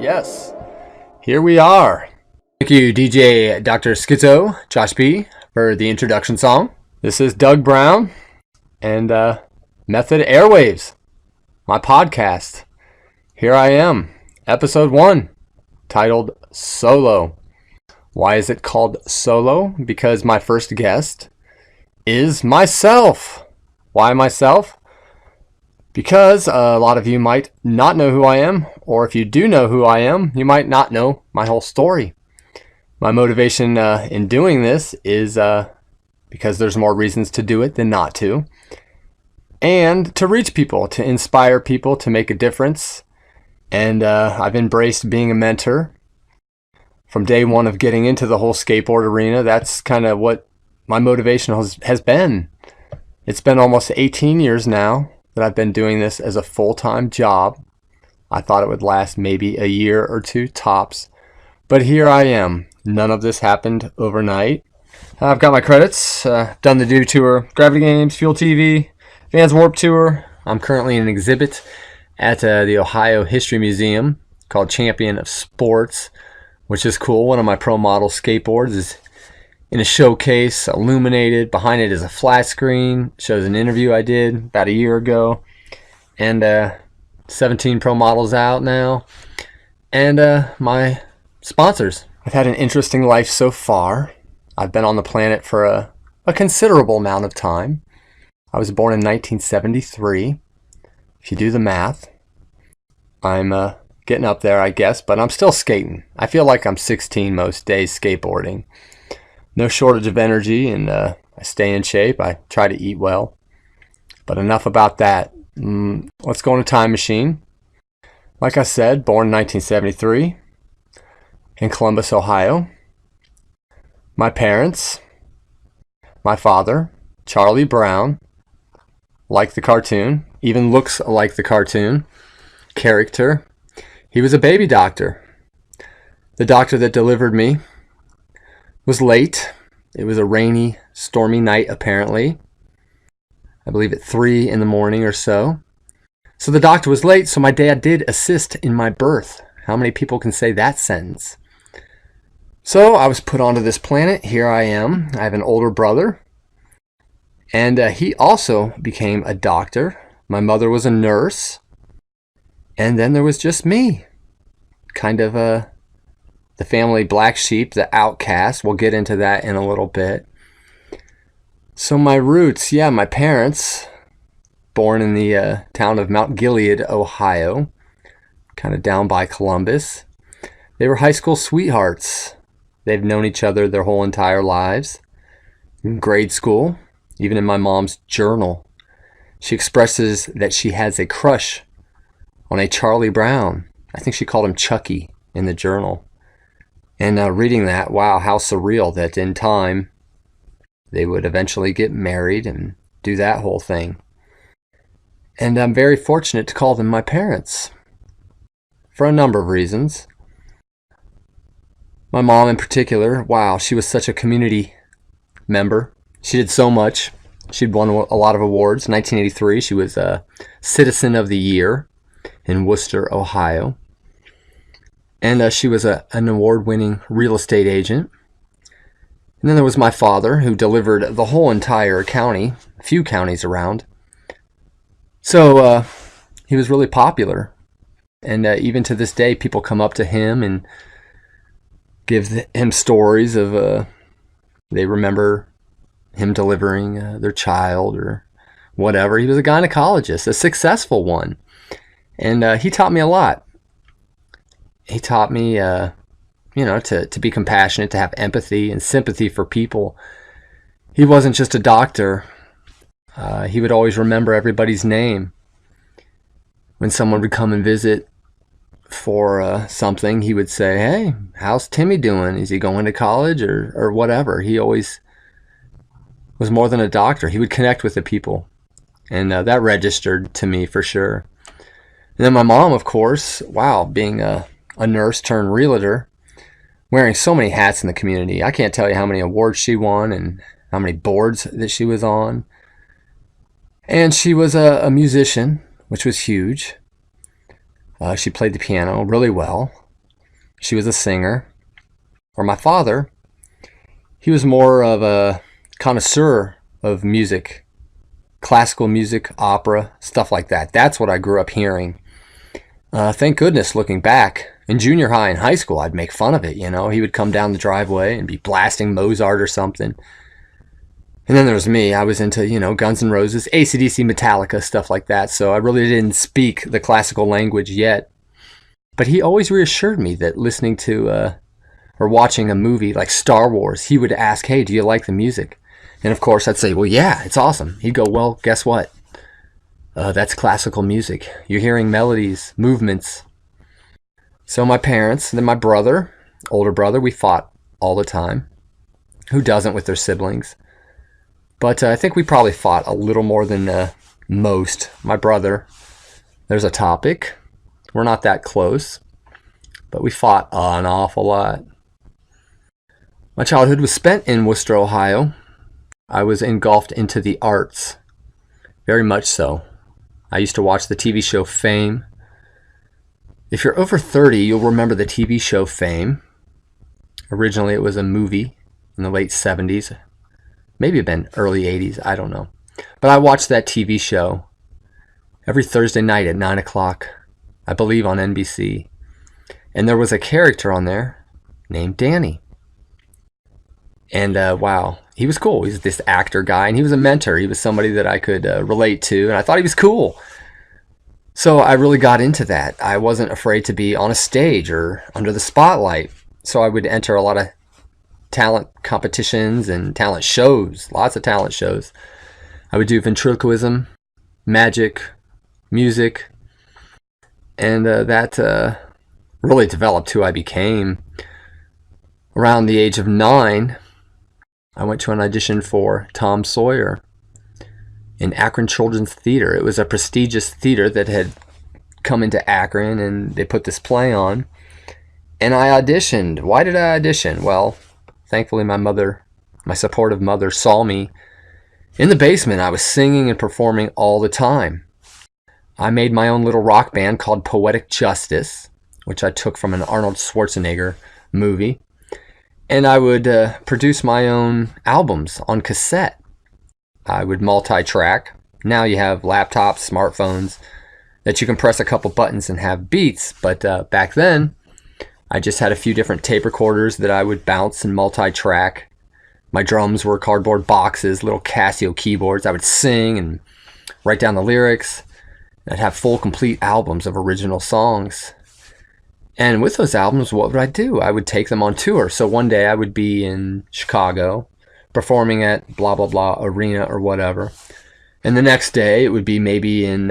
Yes, here we are. Thank you, DJ Dr. Schizo, Josh B, for the introduction song. This is Doug Brown and Method Airwaves, my podcast. Here I am, episode 1, titled Solo. Why is it called Solo? Because my first guest is myself. Why myself? Because a lot of you might not know who I am, or if you do know who I am, you might not know my whole story. My motivation in doing this is because there's more reasons to do it than not to. And to reach people, to inspire people, to make a difference. And I've embraced being a mentor. From day one of getting into the whole skateboard arena, that's kind of what my motivation has been. It's been almost 18 years now that I've been doing this as a full-time job. I thought it would last maybe a year or two tops, but here I am. None of this happened overnight. I've got my credits, done the Dew Tour, Gravity Games, Fuel TV, Vans Warped Tour. I'm currently in an exhibit at the Ohio History Museum called Champion of Sports, which is cool. One of my pro model skateboards is in a showcase, illuminated. Behind it is a flat screen. Shows an interview I did about a year ago. And 17 pro models out now. And my sponsors. I've had an interesting life so far. I've been on the planet for a considerable amount of time. I was born in 1973. If you do the math, I'm getting up there, I guess, but I'm still skating. I feel like I'm 16 most days skateboarding. No shortage of energy, and I stay in shape. I try to eat well. But enough about that. Let's go on a time machine. Like I said, born in 1973 in Columbus, Ohio. My parents, my father, Charlie Brown, like the cartoon, even looks like the cartoon character. He was a baby doctor. The doctor that delivered me was late. It was a rainy, stormy night, apparently. I believe at 3 in the morning or so. So the doctor was late, so my dad did assist in my birth. How many people can say that sentence? So I was put onto this planet. Here I am. I have an older brother. And he also became a doctor. My mother was a nurse. And then there was just me. Kind of the family black sheep, the outcast. We'll get into that in a little bit. So my roots, my parents, born in the town of Mount Gilead, Ohio, kind of down by Columbus. They were high school sweethearts. They've known each other their whole entire lives. In grade school, even in my mom's journal, she expresses that she has a crush on a Charlie Brown. I think she called him Chucky in the journal. And reading that, wow, how surreal that in time they would eventually get married and do that whole thing. And I'm very fortunate to call them my parents for a number of reasons. My mom in particular, wow, she was such a community member. She did so much. She'd won a lot of awards. 1983, she was a Citizen of the Year in Worcester, Ohio. And she was an award-winning real estate agent. And then there was my father, who delivered the whole entire county, a few counties around. So he was really popular. And even to this day, people come up to him and give him stories of they remember him delivering their child or whatever. He was a gynecologist, a successful one. And he taught me a lot. He taught me, to be compassionate, to have empathy and sympathy for people. He wasn't just a doctor. He would always remember everybody's name. when someone would come and visit for something, he would say, "Hey, how's Timmy doing? Is he going to college or whatever?" He always was more than a doctor. He would connect with the people, and that registered to me for sure. And then my mom, of course, wow, being a nurse turned realtor, wearing so many hats in the community. I can't tell you how many awards she won and how many boards that she was on. And she was a musician, which was huge. She played the piano really well. She was a singer. Or my father, he was more of a connoisseur of music, classical music, opera, stuff like that. That's what I grew up hearing. Thank goodness, looking back, in junior high and high school, I'd make fun of it, you know. He would come down the driveway and be blasting Mozart or something. And then there was me. I was into, you know, Guns N' Roses, AC/DC, Metallica, stuff like that. So I really didn't speak the classical language yet. But he always reassured me that listening to or watching a movie like Star Wars, he would ask, "Hey, do you like the music?" And of course, I'd say, "Well, yeah, it's awesome." He'd go, "Well, guess what? That's classical music. You're hearing melodies, movements." So my parents, and then my brother, older brother, we fought all the time. Who doesn't with their siblings? But I think we probably fought a little more than most. My brother, there's a topic. We're not that close, but we fought an awful lot. My childhood was spent in Worcester, Ohio. I was engulfed into the arts, very much so. I used to watch the TV show Fame. If you're over 30, you'll remember the TV show Fame. Originally, it was a movie in the late 70s. Maybe it been early 80s, I don't know. But I watched that TV show every Thursday night at 9 o'clock, I believe on NBC. And there was a character on there named Danny. And wow, he was cool. He was this actor guy, and he was a mentor. He was somebody that I could relate to, and I thought he was cool. So I really got into that. I wasn't afraid to be on a stage or under the spotlight. So I would enter a lot of talent competitions and talent shows, lots of talent shows. I would do ventriloquism, magic, music, and that really developed who I became. Around the age of 9, I went to an audition for Tom Sawyer in Akron Children's Theater. It was a prestigious theater that had come into Akron, and they put this play on. And I auditioned. Why did I audition? Well, thankfully my supportive mother, saw me in the basement. I was singing and performing all the time. I made my own little rock band called Poetic Justice, which I took from an Arnold Schwarzenegger movie. And I would produce my own albums on cassette. I would multi-track. Now you have laptops, smartphones, that you can press a couple buttons and have beats. But back then, I just had a few different tape recorders that I would bounce and multi-track. My drums were cardboard boxes, little Casio keyboards. I would sing and write down the lyrics. I'd have full, complete albums of original songs. And with those albums, what would I do? I would take them on tour. So one day I would be in Chicago performing at blah, blah, blah arena or whatever. And the next day it would be maybe in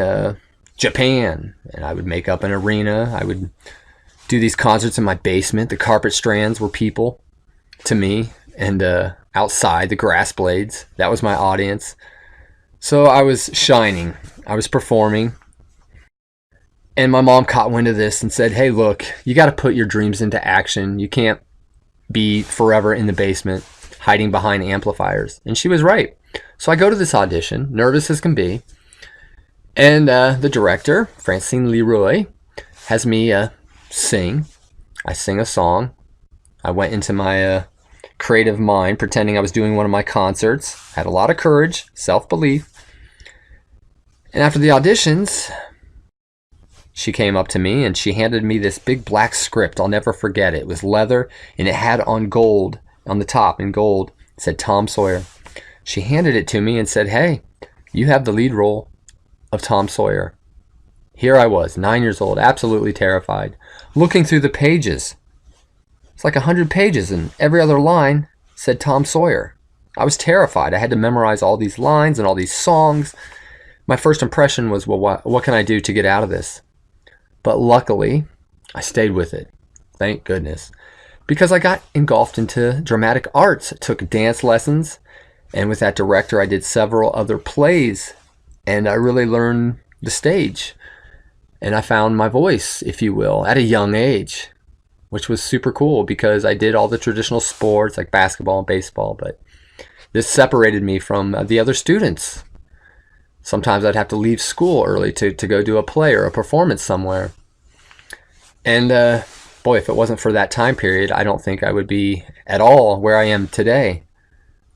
Japan. And I would make up an arena. I would do these concerts in my basement. The carpet strands were people to me. And outside, the grass blades. That was my audience. So I was shining. I was performing. And my mom caught wind of this and said, "Hey, look, you got to put your dreams into action. You can't be forever in the basement hiding behind amplifiers." And she was right. So I go to this audition, nervous as can be. And the director, Francine Leroy, has me sing. I sing a song. I went into my creative mind pretending I was doing one of my concerts. Had a lot of courage, self-belief. And after the auditions, she came up to me and she handed me this big black script. I'll never forget it. It was leather and it had on gold, on the top in gold, it said Tom Sawyer. She handed it to me and said, "Hey, you have the lead role of Tom Sawyer." Here I was, 9 years old, absolutely terrified, looking through the pages. It's like 100 pages and every other line said Tom Sawyer. I was terrified. I had to memorize all these lines and all these songs. my first impression was, well, what can I do to get out of this? But luckily, I stayed with it. Thank goodness. Because I got engulfed into dramatic arts. I took dance lessons, and with that director, I did several other plays, and I really learned the stage. And I found my voice, if you will, at a young age, which was super cool because I did all the traditional sports like basketball and baseball, but this separated me from the other students. Sometimes I'd have to leave school early to go do a play or a performance somewhere. And boy, if it wasn't for that time period, I don't think I would be at all where I am today,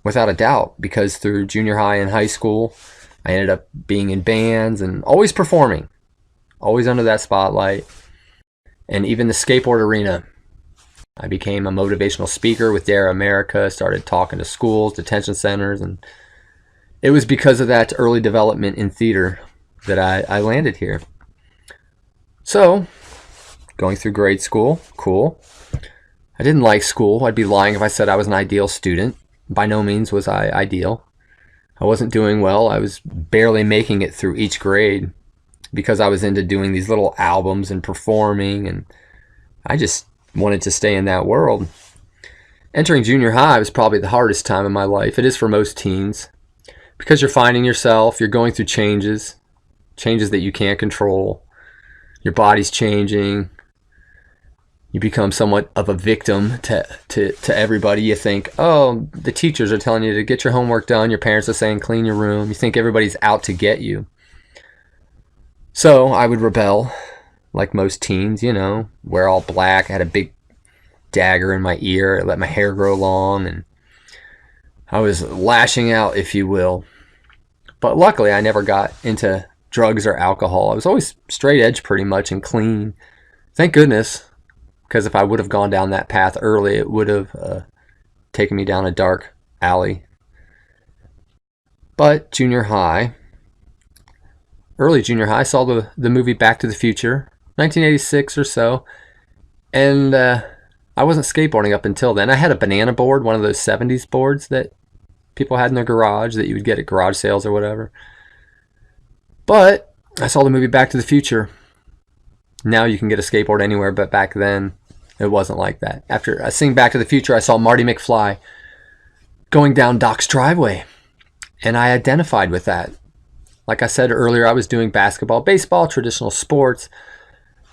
without a doubt, because through junior high and high school, I ended up being in bands and always performing, always under that spotlight. And even the skateboard arena, I became a motivational speaker with Dare America, started talking to schools, detention centers, and it was because of that early development in theater that I landed here. So, going through grade school, cool. I didn't like school. I'd be lying if I said I was an ideal student. By no means was I ideal. I wasn't doing well. I was barely making it through each grade because I was into doing these little albums and performing, and I just wanted to stay in that world. Entering junior high was probably the hardest time in my life. It is for most teens because you're finding yourself, you're going through changes that you can't control. Your body's changing. You become somewhat of a victim to everybody. You think, oh, the teachers are telling you to get your homework done. Your parents are saying clean your room. You think everybody's out to get you. So I would rebel like most teens, wear all black. I had a big dagger in my ear. I let my hair grow long, and I was lashing out, if you will. But luckily, I never got into drugs or alcohol. I was always straight edge pretty much and clean. Thank goodness, because if I would have gone down that path early, it would have taken me down a dark alley. But early junior high, I saw the movie Back to the Future, 1986 or so, and I wasn't skateboarding up until then. I had a banana board, one of those 70s boards that people had in their garage that you would get at garage sales or whatever. But I saw the movie Back to the Future. Now you can get a skateboard anywhere, but back then it wasn't like that. After I sing Back to the Future, I saw Marty McFly going down Doc's driveway, and I identified with that. Like I said earlier, I was doing basketball, baseball, traditional sports,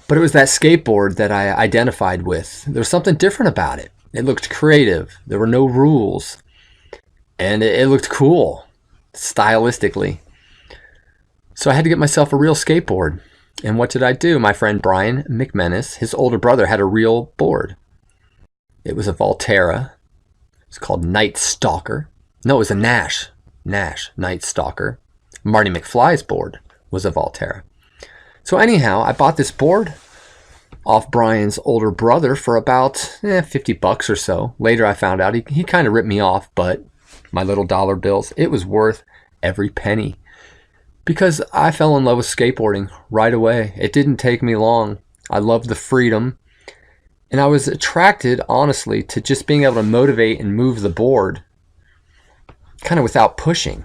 but it was that skateboard that I identified with. There was something different about it. It looked creative. There were no rules, and it looked cool stylistically. So I had to get myself a real skateboard. And what did I do? My friend Brian McManus, his older brother, had a real board. It was a Volterra. It's called Night Stalker. No, it was a Nash Night Stalker. Marty McFly's board was a Volterra. So anyhow, I bought this board off Brian's older brother for about $50 or so. Later I found out he kind of ripped me off, but my little dollar bills, it was worth every penny. Because I fell in love with skateboarding right away. It didn't take me long. I loved the freedom. And I was attracted, honestly, to just being able to motivate and move the board kind of without pushing.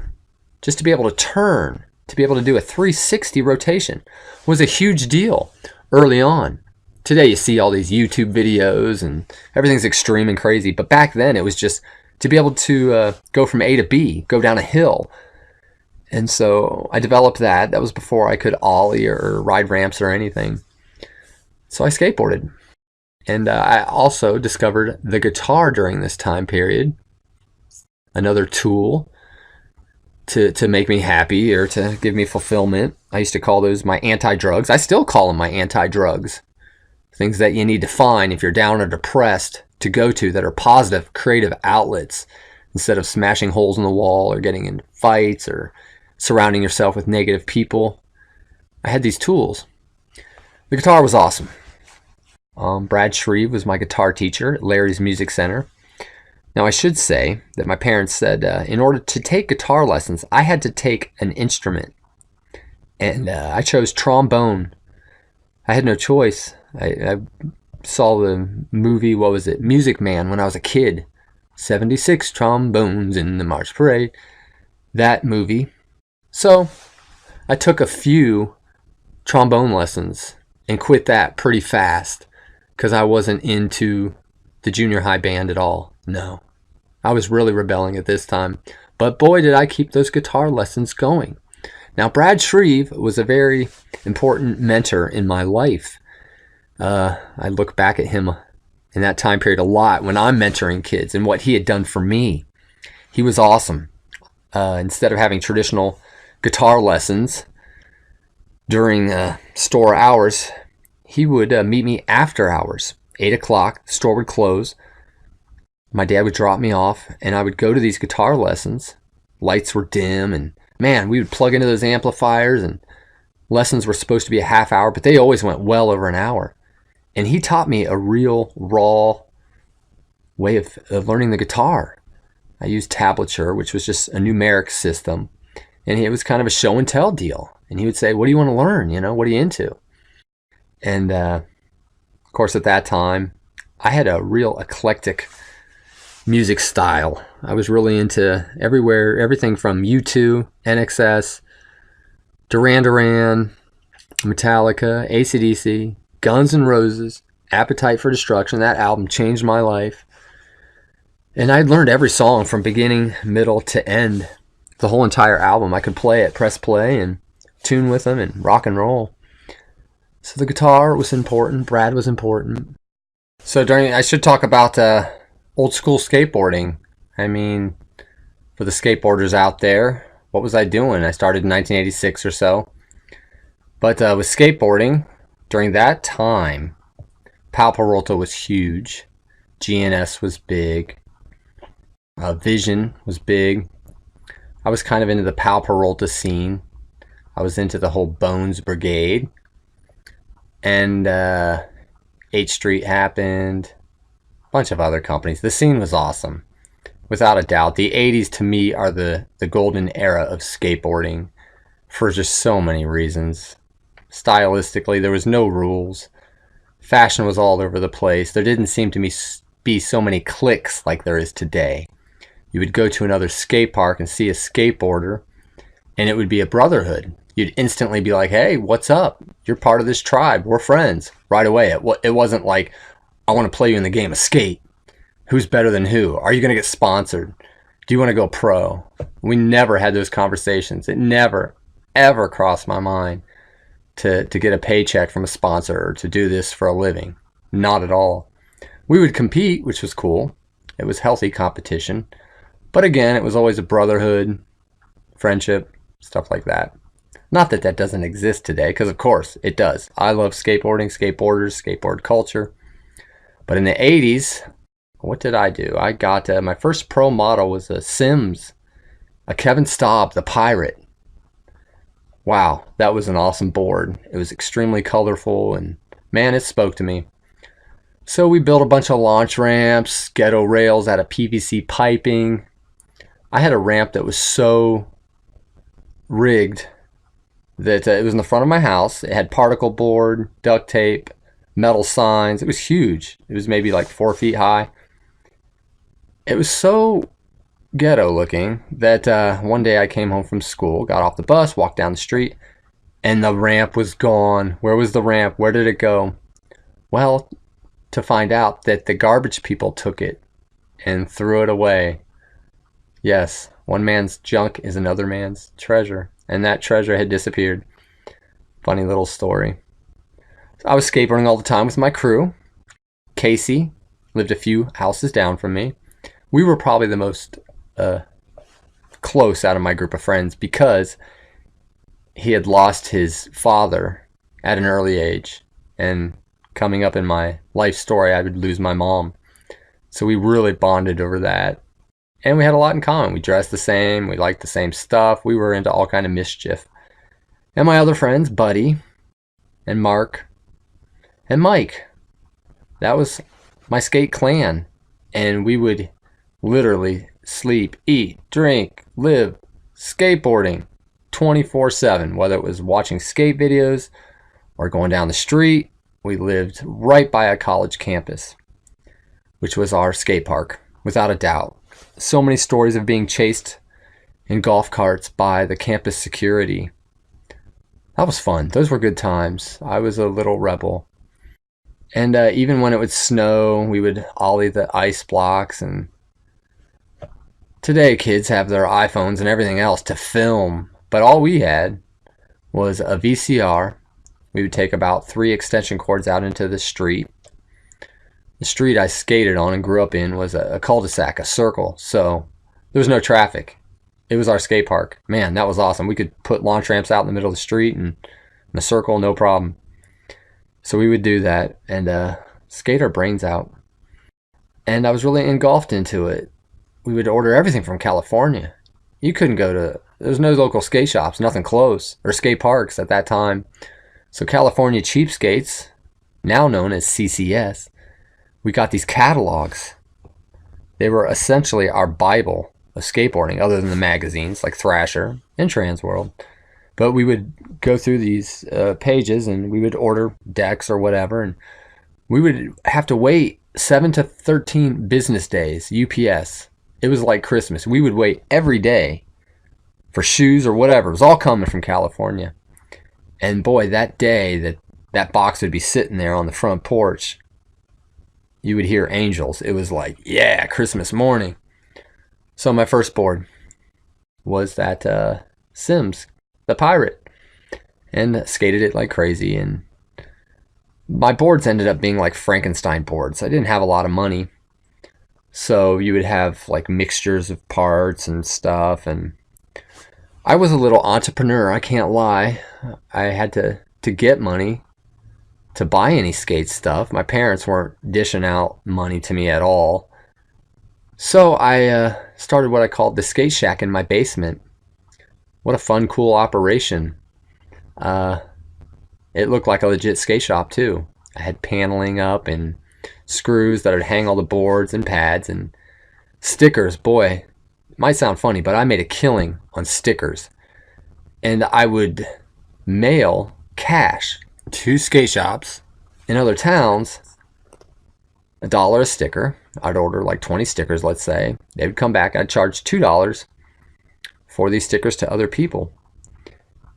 Just to be able to turn, to be able to do a 360 rotation was a huge deal early on. Today you see all these YouTube videos and everything's extreme and crazy. But back then it was just to be able to go from A to B, go down a hill. And so I developed that. That was before I could ollie or ride ramps or anything. So I skateboarded. And I also discovered the guitar during this time period. Another tool to make me happy or to give me fulfillment. I used to call those my anti-drugs. I still call them my anti-drugs. Things that you need to find if you're down or depressed to go to that are positive, creative outlets instead of smashing holes in the wall or getting in fights or surrounding yourself with negative people. I had these tools. The guitar was awesome. Brad Shreve was my guitar teacher at Larry's Music Center. Now I should say that my parents said in order to take guitar lessons, I had to take an instrument. And I chose trombone. I had no choice. I saw the movie, what was it, Music Man, when I was a kid. 76 trombones in the March Parade. That movie. So I took a few trombone lessons and quit that pretty fast because I wasn't into the junior high band at all. No, I was really rebelling at this time. But boy, did I keep those guitar lessons going. Now, Brad Shreve was a very important mentor in my life. I look back at him in that time period a lot when I'm mentoring kids and what he had done for me. He was awesome. Instead of having traditional guitar lessons during store hours, he would meet me after hours. 8 o'clock, the store would close. My dad would drop me off, and I would go to these guitar lessons. Lights were dim, and man, we would plug into those amplifiers, and lessons were supposed to be a half hour, but they always went well over an hour. And he taught me a real raw way of learning the guitar. I used tablature, which was just a numeric system, and it was kind of a show and tell deal. And he would say, what do you want to learn? What are you into? And of course, at that time, I had a real eclectic music style. I was really into everything from U2, NXS, Duran Duran, Metallica, AC/DC, Guns N' Roses, Appetite for Destruction. That album changed my life. And I'd learned every song from beginning, middle to end. The whole entire album. I could play it, press play, and tune with them and rock and roll. So the guitar was important. Brad was important. So I should talk about old school skateboarding. I mean, for the skateboarders out there, what was I doing? I started in 1986 or so. But with skateboarding, during that time, Pal Peralta was huge. GNS was big. Vision was big. I was kind of into the Pal Peralta scene. I was into the whole Bones Brigade. And 8th Street happened. A bunch of other companies. The scene was awesome. Without a doubt. The 80s to me are the golden era of skateboarding for just so many reasons. Stylistically, there was no rules. Fashion was all over the place. There didn't seem to be so many cliques like there is today. You would go to another skate park and see a skateboarder, and it would be a brotherhood. You'd instantly be like, hey, what's up? You're part of this tribe. We're friends. Right away. It wasn't like, I want to play you in the game of skate. Who's better than who? Are you going to get sponsored? Do you want to go pro? We never had those conversations. It never, ever crossed my mind to get a paycheck from a sponsor or to do this for a living. Not at all. We would compete, which was cool. It was healthy competition. But again, it was always a brotherhood, friendship, stuff like that. Not that that doesn't exist today, because of course it does. I love skateboarding, skateboarders, skateboard culture. But in the 80s, what did I do? I got my first pro model was a Sims, a Kevin Staub, the Pirate. Wow, that was an awesome board. It was extremely colorful, and man, it spoke to me. So we built a bunch of launch ramps, ghetto rails out of PVC piping. I had a ramp that was so rigged that it was in the front of my house. It had particle board, duct tape, metal signs. It was huge. It was maybe like 4 feet high. It was so ghetto looking that one day I came home from school, got off the bus, walked down the street, and the ramp was gone. Where was the ramp? Where did it go? Well, to find out that the garbage people took it and threw it away. Yes, one man's junk is another man's treasure, and that treasure had disappeared. Funny little story. So I was skateboarding all the time with my crew. Casey lived a few houses down from me. We were probably the most close out of my group of friends because he had lost his father at an early age, and coming up in my life story, I would lose my mom. So we really bonded over that. And we had a lot in common. We dressed the same. We liked the same stuff. We were into all kind of mischief. And my other friends, Buddy and Mark and Mike. That was my skate clan. And we would literally sleep, eat, drink, live, skateboarding 24/7. Whether it was watching skate videos or going down the street, we lived right by a college campus, which was our skate park, without a doubt. So many stories of being chased in golf carts by the campus security. That was fun. Those were good times. I was a little rebel. And even when it would snow, we would ollie the ice blocks. And today, kids have their iPhones and everything else to film. But all we had was a VCR. We would take about 3 extension cords out into the street. The street I skated on and grew up in was a cul-de-sac, a circle. So there was no traffic. It was our skate park. Man, that was awesome. We could put launch ramps out in the middle of the street and in a circle, no problem. So we would do that and skate our brains out. And I was really engulfed into it. We would order everything from California. You couldn't go to, there's no local skate shops, nothing close, or skate parks at that time. So California Cheapskates, now known as CCS, we got these catalogs. They were essentially our Bible of skateboarding, other than the magazines like Thrasher and Transworld. But we would go through these pages and we would order decks or whatever, and we would have to wait 7 to 13 business days, UPS. It was like Christmas. We would wait every day for shoes or whatever. It was all coming from California. And boy, that day that box would be sitting there on the front porch, you would hear angels. It was like, yeah, Christmas morning. So my first board was that Sims, the pirate, and skated it like crazy. And my boards ended up being like Frankenstein boards. I didn't have a lot of money, so you would have like mixtures of parts and stuff. And I was a little entrepreneur, I can't lie. I had to get money to buy any skate stuff. My parents weren't dishing out money to me at all. So I started what I called the skate shack in my basement. What a fun, cool operation. It looked like a legit skate shop too. I had paneling up and screws that would hang all the boards and pads and stickers. Boy, it might sound funny, but I made a killing on stickers. And I would mail cash to skate shops in other towns, $1 a sticker. I'd order like 20 stickers, let's say. They would come back. I'd charge $2 for these stickers to other people.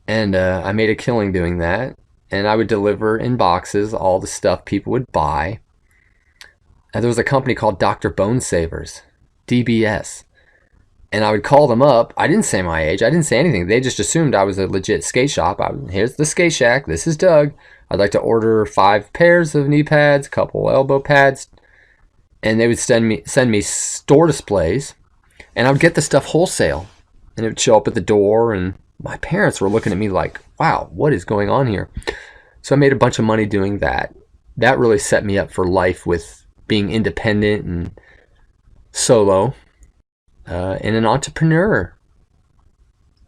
And I made a killing doing that. And I would deliver in boxes all the stuff people would buy. And there was a company called Dr. Bone Savers, DBS. And I would call them up. I didn't say my age. I didn't say anything. They just assumed I was a legit skate shop. Here's the skate shack. This is Doug. I'd like to order 5 pairs of knee pads, a couple elbow pads. And they would send me store displays. And I would get the stuff wholesale. And it would show up at the door. And my parents were looking at me like, wow, what is going on here? So I made a bunch of money doing that. That really set me up for life with being independent and solo. And an entrepreneur.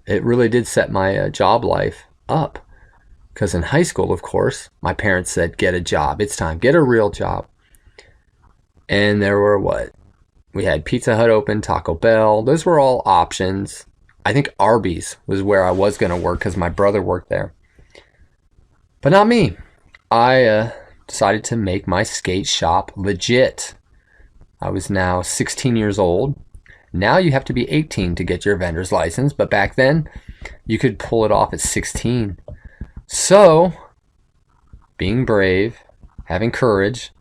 It really did set my job life up. Because in high school, of course, my parents said, get a job. It's time. Get a real job. And there were what? We had Pizza Hut open, Taco Bell. Those were all options. I think Arby's was where I was going to work because my brother worked there. But not me. I decided to make my skate shop legit. I was now 16 years old. Now you have to be 18 to get your vendor's license, but back then you could pull it off at 16. So, being brave, having courage,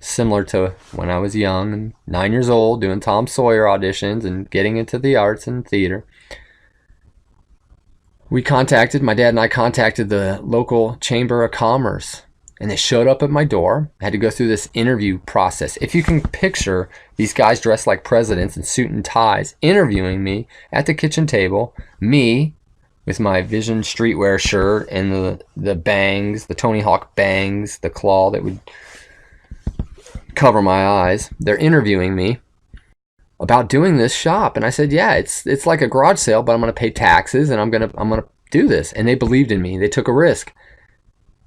similar to when I was young and 9 years old, doing Tom Sawyer auditions and getting into the arts and theater, my dad and I contacted the local Chamber of Commerce. And they showed up at my door. I had to go through this interview process. If you can picture these guys dressed like presidents in suit and ties interviewing me at the kitchen table, me with my Vision Streetwear shirt and the bangs, the Tony Hawk bangs, the claw that would cover my eyes. They're interviewing me about doing this shop. And I said, yeah, it's like a garage sale, but I'm going to pay taxes and I'm going to do this. And they believed in me. They took a risk.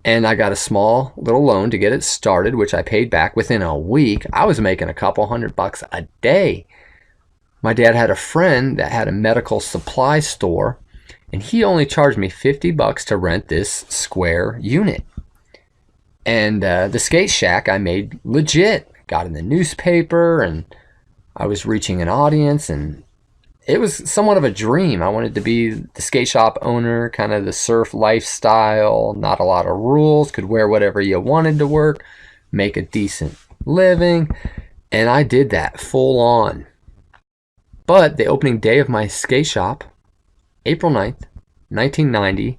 And I got a small little loan to get it started, which I paid back within a week. I was making a couple $100 a day. My dad had a friend that had a medical supply store, and he only charged me $50 to rent this square unit. And the skate shack I made legit. Got in the newspaper, and I was reaching an audience, and it was somewhat of a dream. I wanted to be the skate shop owner, kind of the surf lifestyle, not a lot of rules, could wear whatever you wanted to work, make a decent living, and I did that full on. But the opening day of my skate shop, April 9th, 1990,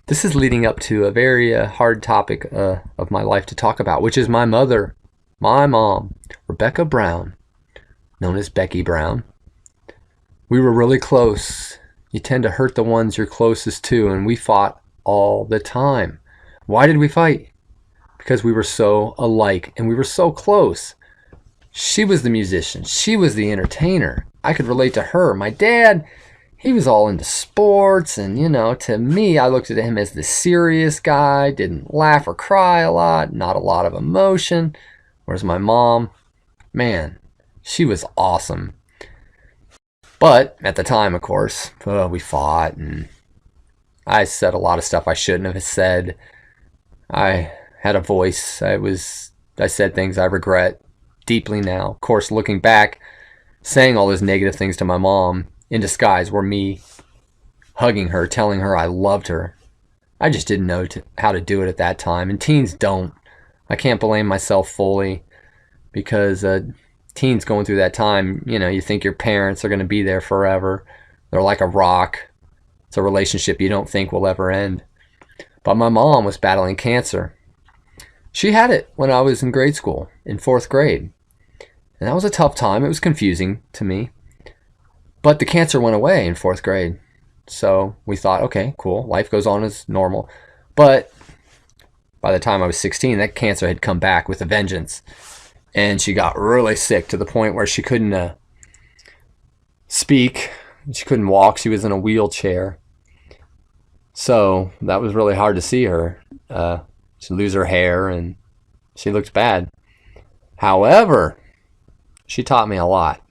this is leading up to a very hard topic of my life to talk about, which is my mother, my mom, Rebecca Brown, known as Becky Brown. We were really close. You tend to hurt the ones you're closest to, and we fought all the time. Why did we fight? Because we were so alike and we were so close. She was the musician. She was the entertainer. I could relate to her. My dad, he was all into sports, and to me, I looked at him as the serious guy, didn't laugh or cry a lot, not a lot of emotion. Whereas my mom, man, she was awesome. But at the time, of course, we fought, and I said a lot of stuff I shouldn't have said. I had a voice. I said things I regret deeply now. Of course, looking back, saying all those negative things to my mom in disguise were me hugging her, telling her I loved her. I just didn't know how to do it at that time, and teens don't. I can't blame myself fully, because teens going through that time, you think your parents are going to be there forever. They're like a rock. It's a relationship you don't think will ever end. But my mom was battling cancer. She had it when I was in grade school, in 4th grade. And that was a tough time. It was confusing to me. But the cancer went away in 4th grade. So we thought, okay, cool. Life goes on as normal. But by the time I was 16, that cancer had come back with a vengeance. And she got really sick to the point where she couldn't speak. She couldn't walk. She was in a wheelchair. So that was really hard to see her. She'd lose her hair, and she looked bad. However, she taught me a lot.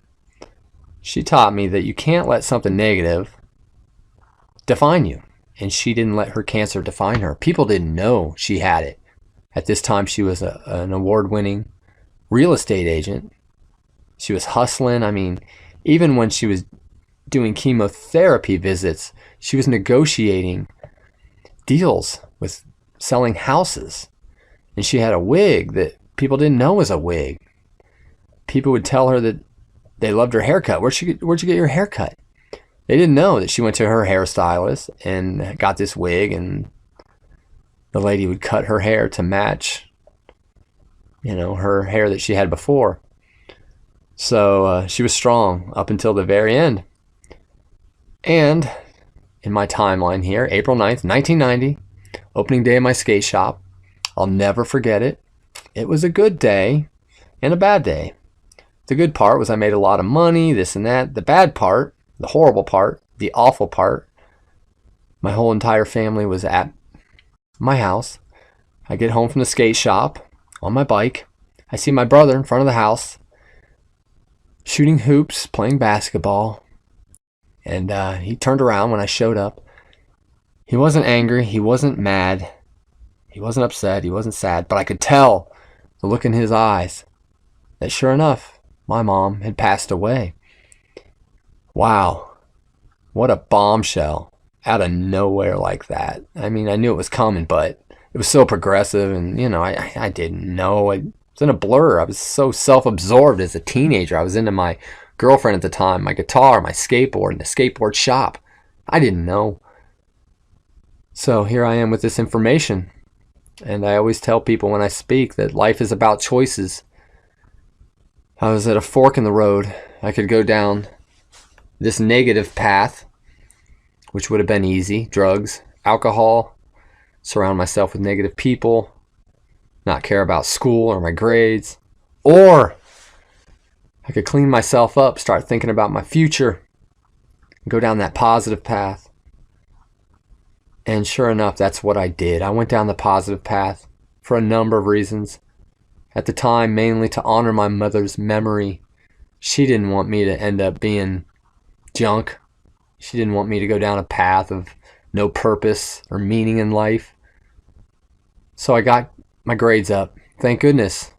She taught me that you can't let something negative define you. And she didn't let her cancer define her. People didn't know she had it. At this time, she was an award-winning real estate agent. She was hustling. I mean, even when she was doing chemotherapy visits, she was negotiating deals with selling houses. And she had a wig that people didn't know was a wig. People would tell her that they loved her haircut. Where'd you get your haircut? They didn't know that she went to her hairstylist and got this wig, and the lady would cut her hair to match her hair that she had before. So she was strong up until the very end. And in my timeline here, April 9th, 1990, opening day of my skate shop. I'll never forget it. It was a good day and a bad day. The good part was I made a lot of money, this and that. The bad part, the horrible part, the awful part, my whole entire family was at my house. I get home from the skate shop on my bike. I see my brother in front of the house shooting hoops, playing basketball. And he turned around when I showed up. He wasn't angry. He wasn't mad. He wasn't upset. He wasn't sad. But I could tell the look in his eyes that sure enough, my mom had passed away. Wow. What a bombshell out of nowhere like that. I mean, I knew it was coming, but it was so progressive, and I didn't know. It was in a blur. I was so self-absorbed as a teenager. I was into my girlfriend at the time, my guitar, my skateboard, and the skateboard shop. I didn't know. So here I am with this information. And I always tell people when I speak that life is about choices. I was at a fork in the road. I could go down this negative path, which would have been easy. Drugs, alcohol, surround myself with negative people, not care about school or my grades. Or I could clean myself up, start thinking about my future, go down that positive path. And sure enough, that's what I did. I went down the positive path for a number of reasons. At the time, mainly to honor my mother's memory. She didn't want me to end up being junk. She didn't want me to go down a path of no purpose or meaning in life. So I got my grades up. Thank goodness.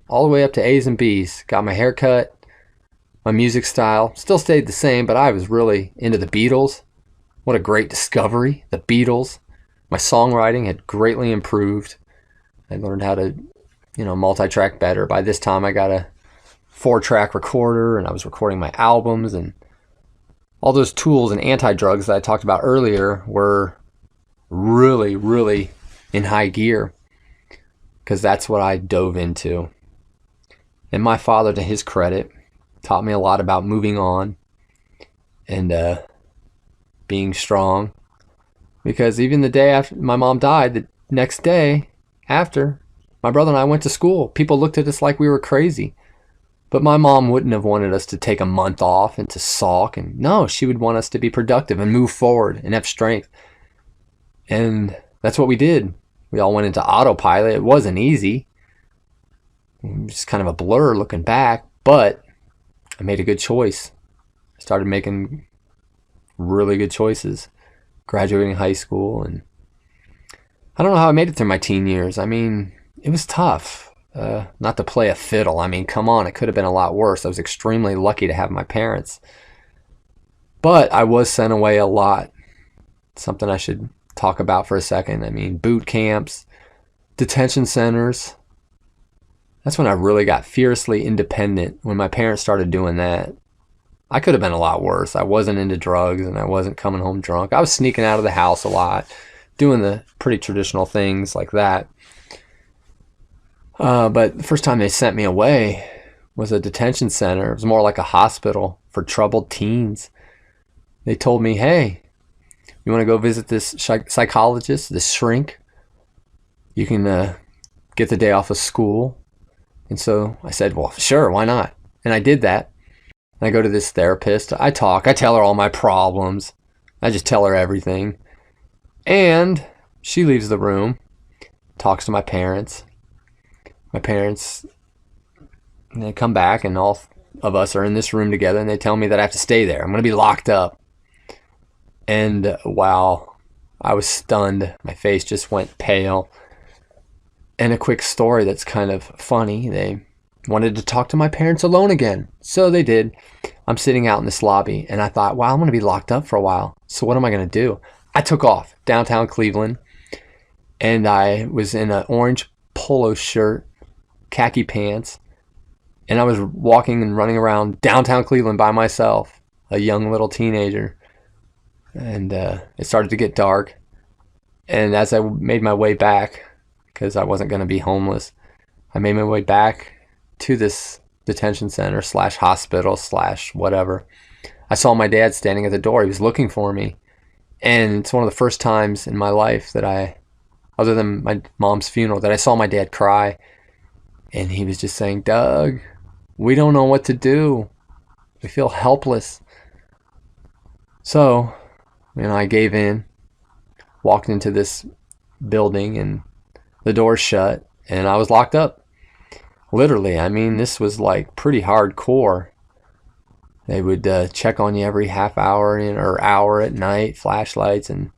All the way up to A's and B's. Got my hair cut. My music style still stayed the same, but I was really into the Beatles. What a great discovery, the Beatles. My songwriting had greatly improved. I learned how to, multi-track better. By this time, I got a 4-track recorder, and I was recording my albums, and all those tools and anti-drugs that I talked about earlier were really, really in high gear, because that's what I dove into. And my father, to his credit, taught me a lot about moving on and being strong. Because even the day after my mom died, the next day after, my brother and I went to school. People looked at us like we were crazy. But my mom wouldn't have wanted us to take a month off and to sulk. And no, she would want us to be productive and move forward and have strength. And that's what we did. We all went into autopilot. It wasn't easy. It was kind of a blur looking back, but I made a good choice. I started making really good choices, graduating high school, and I don't know how I made it through my teen years. I mean, it was tough. Not to play a fiddle. I mean, come on, it could have been a lot worse. I was extremely lucky to have my parents. But I was sent away a lot. Something I should talk about for a second. I mean, boot camps, detention centers. That's when I really got fiercely independent, when my parents started doing that. I could have been a lot worse. I wasn't into drugs and I wasn't coming home drunk. I was sneaking out of the house a lot, doing the pretty traditional things like that. But the first time they sent me away was a detention center. It was more like a hospital for troubled teens. They told me, hey, you want to go visit this psychologist, this shrink? You can get the day off of school. And so I said, well, sure, why not? And I did that. And I go to this therapist. I tell her all my problems. I just tell her everything. And she leaves the room, talks to my parents. My parents, and they come back, and all of us are in this room together, and they tell me that I have to stay there. I'm going to be locked up. And wow, I was stunned. My face just went pale. And a quick story that's kind of funny. They wanted to talk to my parents alone again. So they did. I'm sitting out in this lobby, and I thought, wow, I'm going to be locked up for a while. So what am I going to do? I took off downtown Cleveland, and I was in an orange polo shirt, khaki pants, and I was walking and running around downtown Cleveland by myself, a young little teenager. And it started to get dark. And as I made my way back, because I wasn't going to be homeless, I made my way back to this detention center / hospital / whatever. I saw my dad standing at the door. He was looking for me. And it's one of the first times in my life that other than my mom's funeral, that I saw my dad cry. And he was just saying, Doug, we don't know what to do. We feel helpless. So, I gave in, walked into this building, and the door shut, and I was locked up. Literally, this was like pretty hardcore. They would check on you every half hour or hour at night, flashlights, and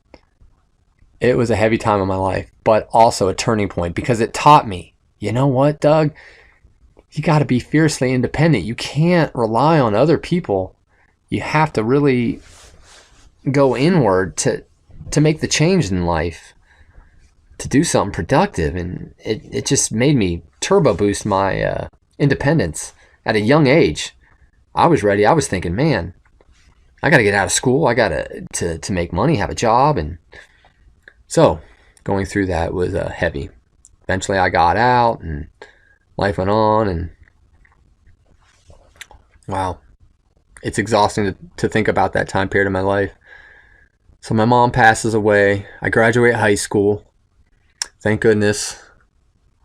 it was a heavy time of my life, but also a turning point, because it taught me, you know what, Doug? You got to be fiercely independent. You can't rely on other people. You have to really go inward to make the change in life, to do something productive. And it just made me turbo boost my independence at a young age. I was ready. I was thinking, man, I got to get out of school. I got to make money, have a job. And so going through that was heavy. Eventually I got out and life went on, and wow, it's exhausting to think about that time period of my life. So my mom passes away. I graduate high school. Thank goodness,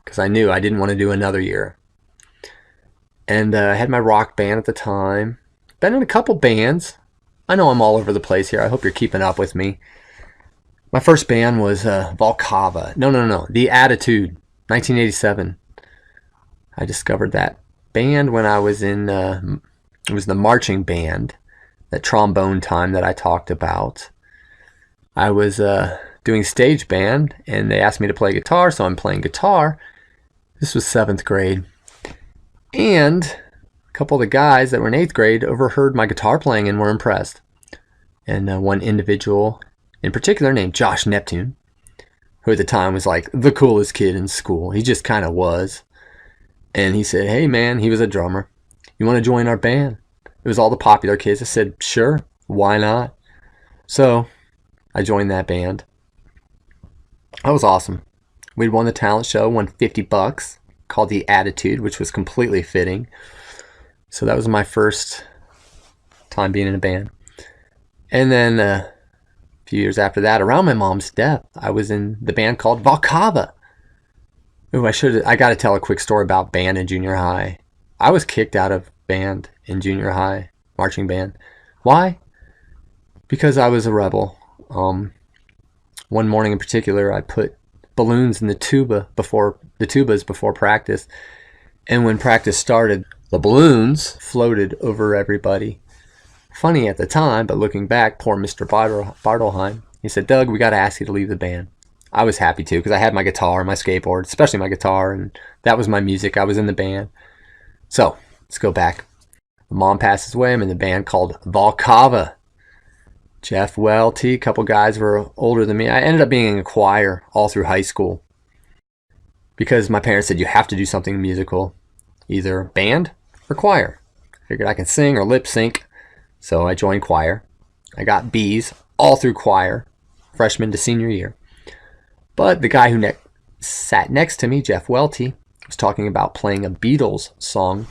because I knew I didn't want to do another year. And I had my rock band at the time. Been in a couple bands. I know I'm all over the place here. I hope you're keeping up with me. My first band was Volcava. No. The Attitude, 1987. I discovered that band when I was in, it was the marching band, that trombone time that I talked about. I was doing stage band, and they asked me to play guitar, so I'm playing guitar. This was 7th grade. And couple of the guys that were in 8th grade overheard my guitar playing and were impressed. And one individual in particular named Josh Neptune, who at the time was like the coolest kid in school. He just kind of was. And he said, hey man, he was a drummer. You want to join our band? It was all the popular kids. I said, sure, why not? So I joined that band. That was awesome. We'd won the talent show, won $50, called The Attitude, which was completely fitting. So that was my first time being in a band. And then a few years after that, around my mom's death, I was in the band called Valkava. Ooh, I got to tell a quick story about band in junior high. I was kicked out of band in junior high, marching band. Why? Because I was a rebel. One morning in particular, I put balloons in the tubas before practice. And when practice started, the balloons floated over everybody. Funny at the time, but looking back, poor Mr. Bartelheim, he said, Doug, we got to ask you to leave the band. I was happy to, because I had my guitar and my skateboard, especially my guitar, and that was my music. I was in the band. So let's go back. Mom passes away. I'm in the band called Valkava. Jeff Welty, a couple guys were older than me. I ended up being in a choir all through high school because my parents said you have to do something musical, either band or choir. I figured I can sing or lip sync, so I joined choir. I got B's all through choir, freshman to senior year. But the guy who sat next to me, Jeff Welty, was talking about playing a Beatles song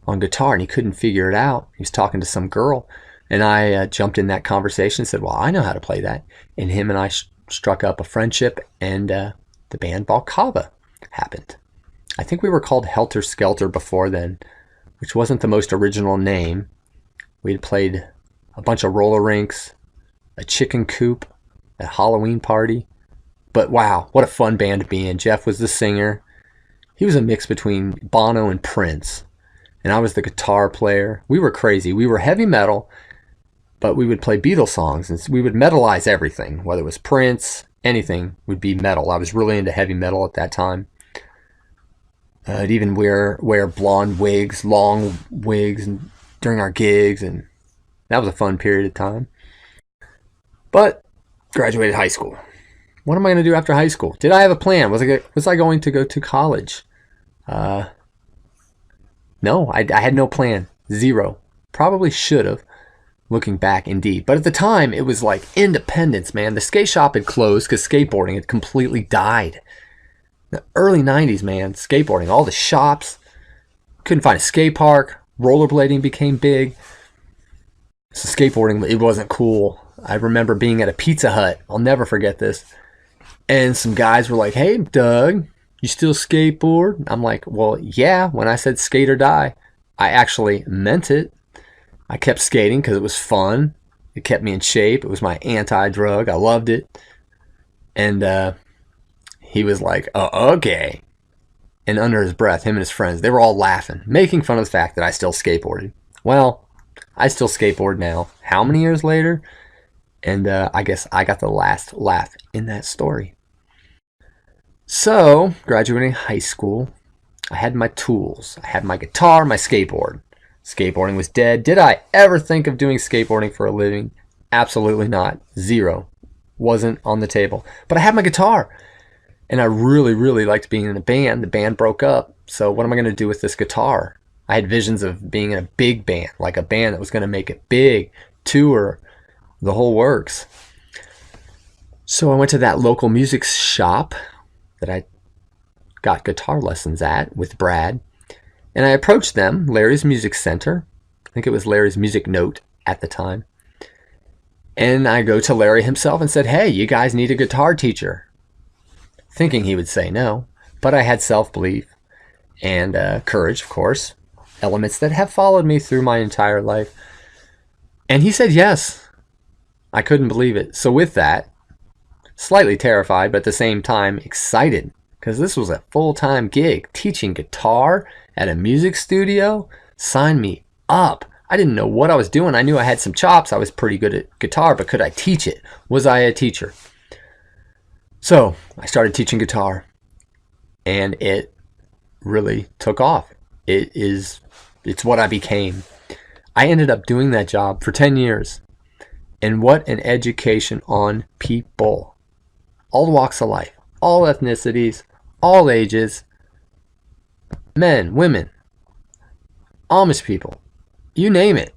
on guitar, and he couldn't figure it out. He was talking to some girl, and I jumped in that conversation and said, well, I know how to play that. And him and I struck up a friendship, and the band Valkava happened. I think we were called Helter Skelter before then, which wasn't the most original name. We had played a bunch of roller rinks, a chicken coop, a Halloween party. But wow, what a fun band to be in. Jeff was the singer. He was a mix between Bono and Prince. And I was the guitar player. We were crazy. We were heavy metal, but we would play Beatles songs. And we would metalize everything, whether it was Prince, anything would be metal. I was really into heavy metal at that time. I'd even wear blonde wigs, long wigs, and during our gigs. And that was a fun period of time. But graduated high school. What am I going to do after high school? Did I have a plan? Was I going to go to college? No, I had no plan. Zero. Probably should have, looking back, indeed. But at the time, it was like independence, man. The skate shop had closed because skateboarding had completely died. The early 90s, man, skateboarding, all the shops. Couldn't find a skate park. Rollerblading became big. So skateboarding, it wasn't cool. I remember being at a Pizza Hut. I'll never forget this. And some guys were like, hey, Doug, you still skateboard? I'm like, well, yeah. When I said skate or die, I actually meant it. I kept skating because it was fun. It kept me in shape. It was my anti-drug. I loved it. And he was like, oh, okay. And under his breath, him and his friends, they were all laughing, making fun of the fact that I still skateboarded. Well, I still skateboard now. How many years later? And I guess I got the last laugh in that story. So, graduating high school, I had my tools. I had my guitar, my skateboard. Skateboarding was dead. Did I ever think of doing skateboarding for a living? Absolutely not. Zero. Wasn't on the table. But I had my guitar. And I really, really liked being in a band. The band broke up. So what am I going to do with this guitar? I had visions of being in a big band, like a band that was going to make it big, tour, the whole works. So I went to that local music shop that I got guitar lessons at with Brad. And I approached them, Larry's Music Center. I think it was Larry's Music Note at the time. And I go to Larry himself and said, hey, you guys need a guitar teacher. Thinking he would say no. But I had self-belief and courage, of course. Elements that have followed me through my entire life. And he said yes. I couldn't believe it. So with that, slightly terrified, but at the same time excited, because this was a full-time gig. Teaching guitar at a music studio, sign me up. I didn't know what I was doing. I knew I had some chops. I was pretty good at guitar, but could I teach it? Was I a teacher? So I started teaching guitar, and it really took off. It's It's what I became. I ended up doing that job for 10 years. And what an education on people. All walks of life, all ethnicities, all ages, men, women, Amish people, you name it.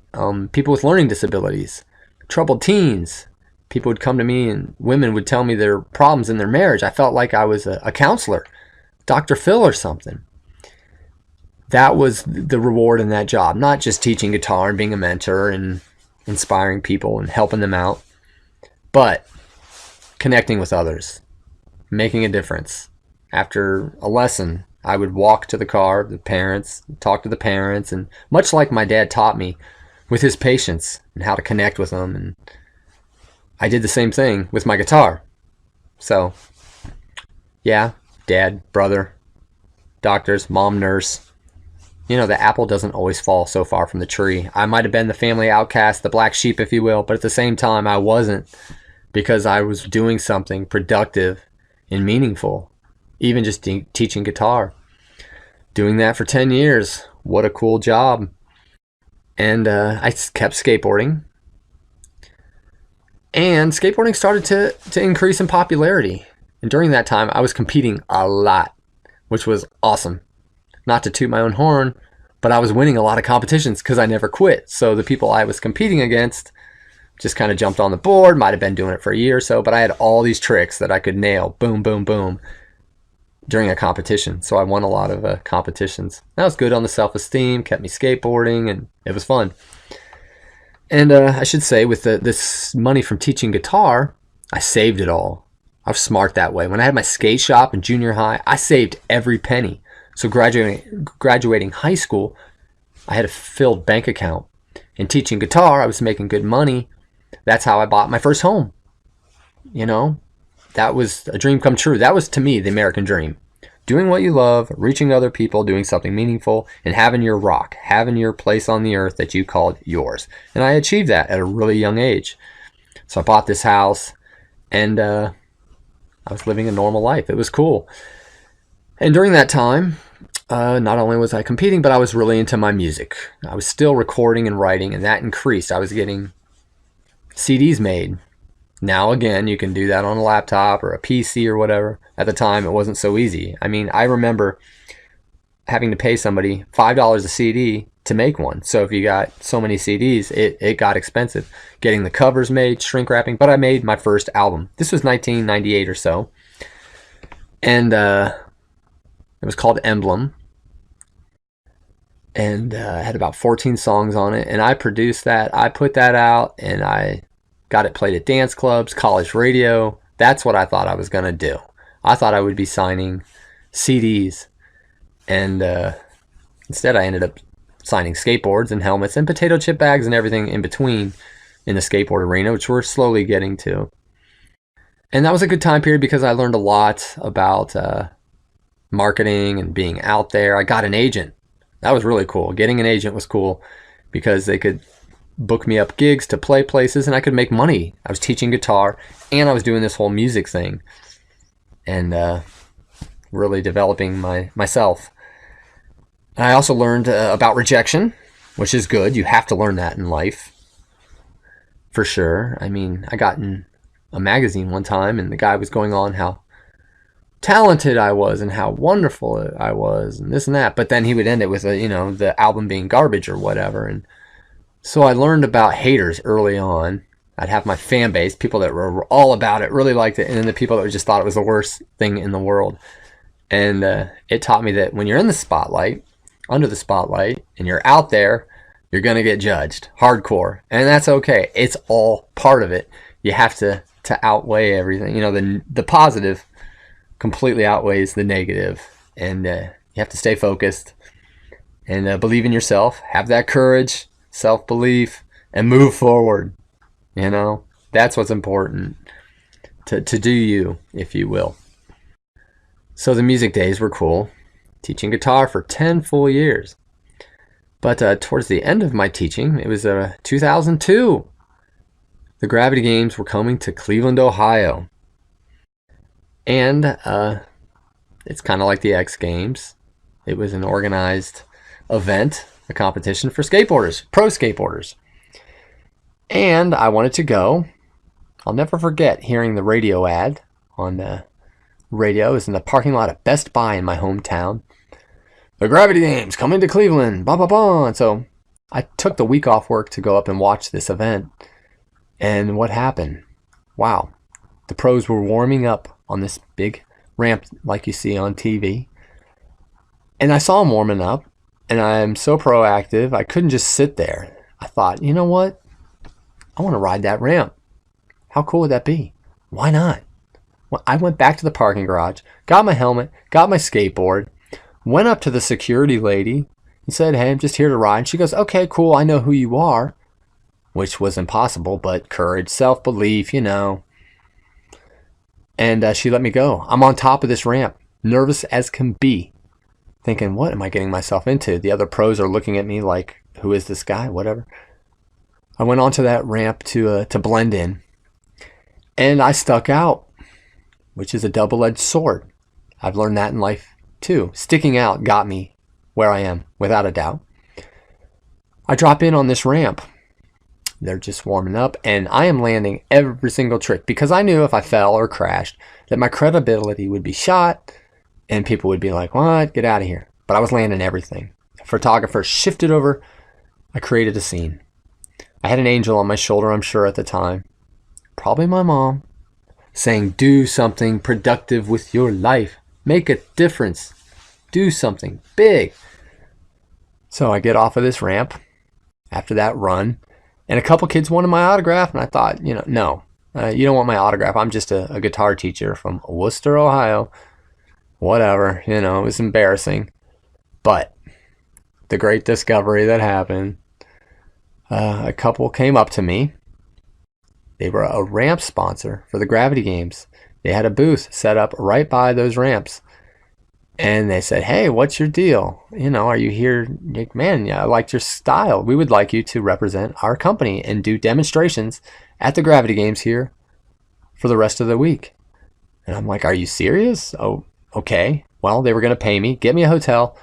People with learning disabilities, troubled teens. People would come to me and women would tell me their problems in their marriage. I felt like I was a counselor, Dr. Phil or something. That was the reward in that job, not just teaching guitar and being a mentor and inspiring people and helping them out, but connecting with others, making a difference. After a lesson, I would walk to the car, the parents, talk to the parents, and much like my dad taught me with his patience and how to connect with them, and I did the same thing with my guitar. So, yeah, dad, brother, doctors, mom, nurse. You know, the apple doesn't always fall so far from the tree. I might have been the family outcast, the black sheep, if you will, but at the same time, I wasn't, because I was doing something productive and meaningful, even just teaching guitar. Doing that for 10 years. What a cool job. And I kept skateboarding. And skateboarding started to increase in popularity. And during that time, I was competing a lot, which was awesome. Not to toot my own horn, but I was winning a lot of competitions because I never quit. So the people I was competing against just kind of jumped on the board, might have been doing it for a year or so, but I had all these tricks that I could nail, boom, boom, boom, during a competition. So I won a lot of competitions. That was good on the self-esteem, kept me skateboarding, and it was fun. And I should say, with this money from teaching guitar, I saved it all. I was smart that way. When I had my skate shop in junior high, I saved every penny. So graduating high school, I had a filled bank account. In teaching guitar, I was making good money. That's how I bought my first home. You know, that was a dream come true. That was, to me, the American dream. Doing what you love, reaching other people, doing something meaningful, and having your rock, having your place on the earth that you called yours. And I achieved that at a really young age. So I bought this house, and I was living a normal life. It was cool. And during that time, not only was I competing, but I was really into my music. I was still recording and writing, and that increased. I was getting CDs made. Now, again, you can do that on a laptop or a PC or whatever. At the time, it wasn't so easy. I mean, I remember having to pay somebody $5 a CD to make one. So if you got so many CDs, it got expensive. Getting the covers made, shrink wrapping. But I made my first album. This was 1998 or so. And it was called Emblem. And I had about 14 songs on it. And I produced that. I put that out, and I got it played at dance clubs, college radio. That's what I thought I was going to do. I thought I would be signing CDs. And instead, I ended up signing skateboards and helmets and potato chip bags and everything in between in the skateboard arena, which we're slowly getting to. And that was a good time period because I learned a lot about marketing and being out there. I got an agent. That was really cool. Getting an agent was cool because they could book me up gigs to play places, and I could make money. I was teaching guitar, and I was doing this whole music thing, and really developing myself. I also learned about rejection, which is good. You have to learn that in life, for sure. I mean, I got in a magazine one time, and the guy was going on how talented I was and how wonderful I was and this and that, but then he would end it with the album being garbage or whatever. And so I learned about haters early on. I'd have my fan base, people that were all about it, really liked it, and then the people that just thought it was the worst thing in the world. And it taught me that when you're in the spotlight, under the spotlight, and you're out there, you're going to get judged hardcore. And that's okay. It's all part of it. You have to outweigh everything. The positive completely outweighs the negative. And you have to stay focused and believe in yourself. Have that courage, self-belief, and move forward. That's what's important, to do you, if you will. So the music days were cool. Teaching guitar for 10 full years. But towards the end of my teaching, it was 2002. The Gravity Games were coming to Cleveland, Ohio. And it's kind of like the X Games. It was an organized event a competition for skateboarders, pro skateboarders. And I wanted to go. I'll never forget hearing the radio ad on the radio. It was in the parking lot of Best Buy in my hometown. The Gravity Games coming to Cleveland, blah, blah, blah. And so I took the week off work to go up and watch this event. And what happened? Wow. The pros were warming up on this big ramp like you see on TV. And I saw them warming up, and I'm so proactive, I couldn't just sit there. I thought, you know what? I want to ride that ramp. How cool would that be? Why not? Well, I went back to the parking garage, got my helmet, got my skateboard, went up to the security lady and said, hey, I'm just here to ride. And she goes, okay, cool, I know who you are, which was impossible, but courage, self-belief, you know. And she let me go. I'm on top of this ramp, nervous as can be, thinking, what am I getting myself into? The other pros are looking at me like, who is this guy? Whatever. I went onto that ramp to blend in, and I stuck out, which is a double-edged sword. I've learned that in life too. Sticking out got me where I am, without a doubt. I drop in on this ramp. They're just warming up, and I am landing every single trick because I knew if I fell or crashed that my credibility would be shot and people would be like, what? Get out of here. But I was landing everything. Photographer shifted over. I created a scene. I had an angel on my shoulder, I'm sure, at the time. Probably my mom, saying, do something productive with your life. Make a difference. Do something big. So I get off of this ramp after that run, and a couple kids wanted my autograph, and I thought, no, you don't want my autograph. I'm just a guitar teacher from Worcester, Ohio. Whatever, it was embarrassing. But the great discovery that happened, a couple came up to me. They were a ramp sponsor for the Gravity Games. They had a booth set up right by those ramps. And they said, hey, what's your deal? Are you here? Man, yeah, I liked your style. We would like you to represent our company and do demonstrations at the Gravity Games here for the rest of the week. And I'm like, are you serious? Oh, okay. Well, they were going to pay me, get me a hotel.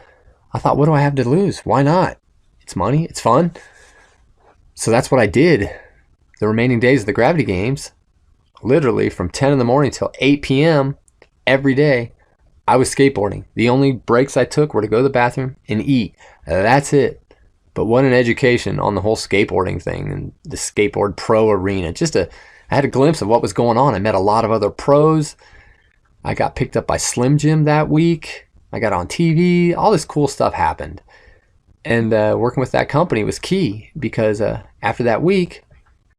I thought, what do I have to lose? Why not? It's money. It's fun. So that's what I did the remaining days of the Gravity Games. Literally from 10 in the morning till 8 p.m. every day, I was skateboarding. The only breaks I took were to go to the bathroom and eat. That's it. But what an education on the whole skateboarding thing and the skateboard pro arena. I had a glimpse of what was going on. I met a lot of other pros. I got picked up by Slim Jim that week. I got on TV. All this cool stuff happened. And working with that company was key because after that week,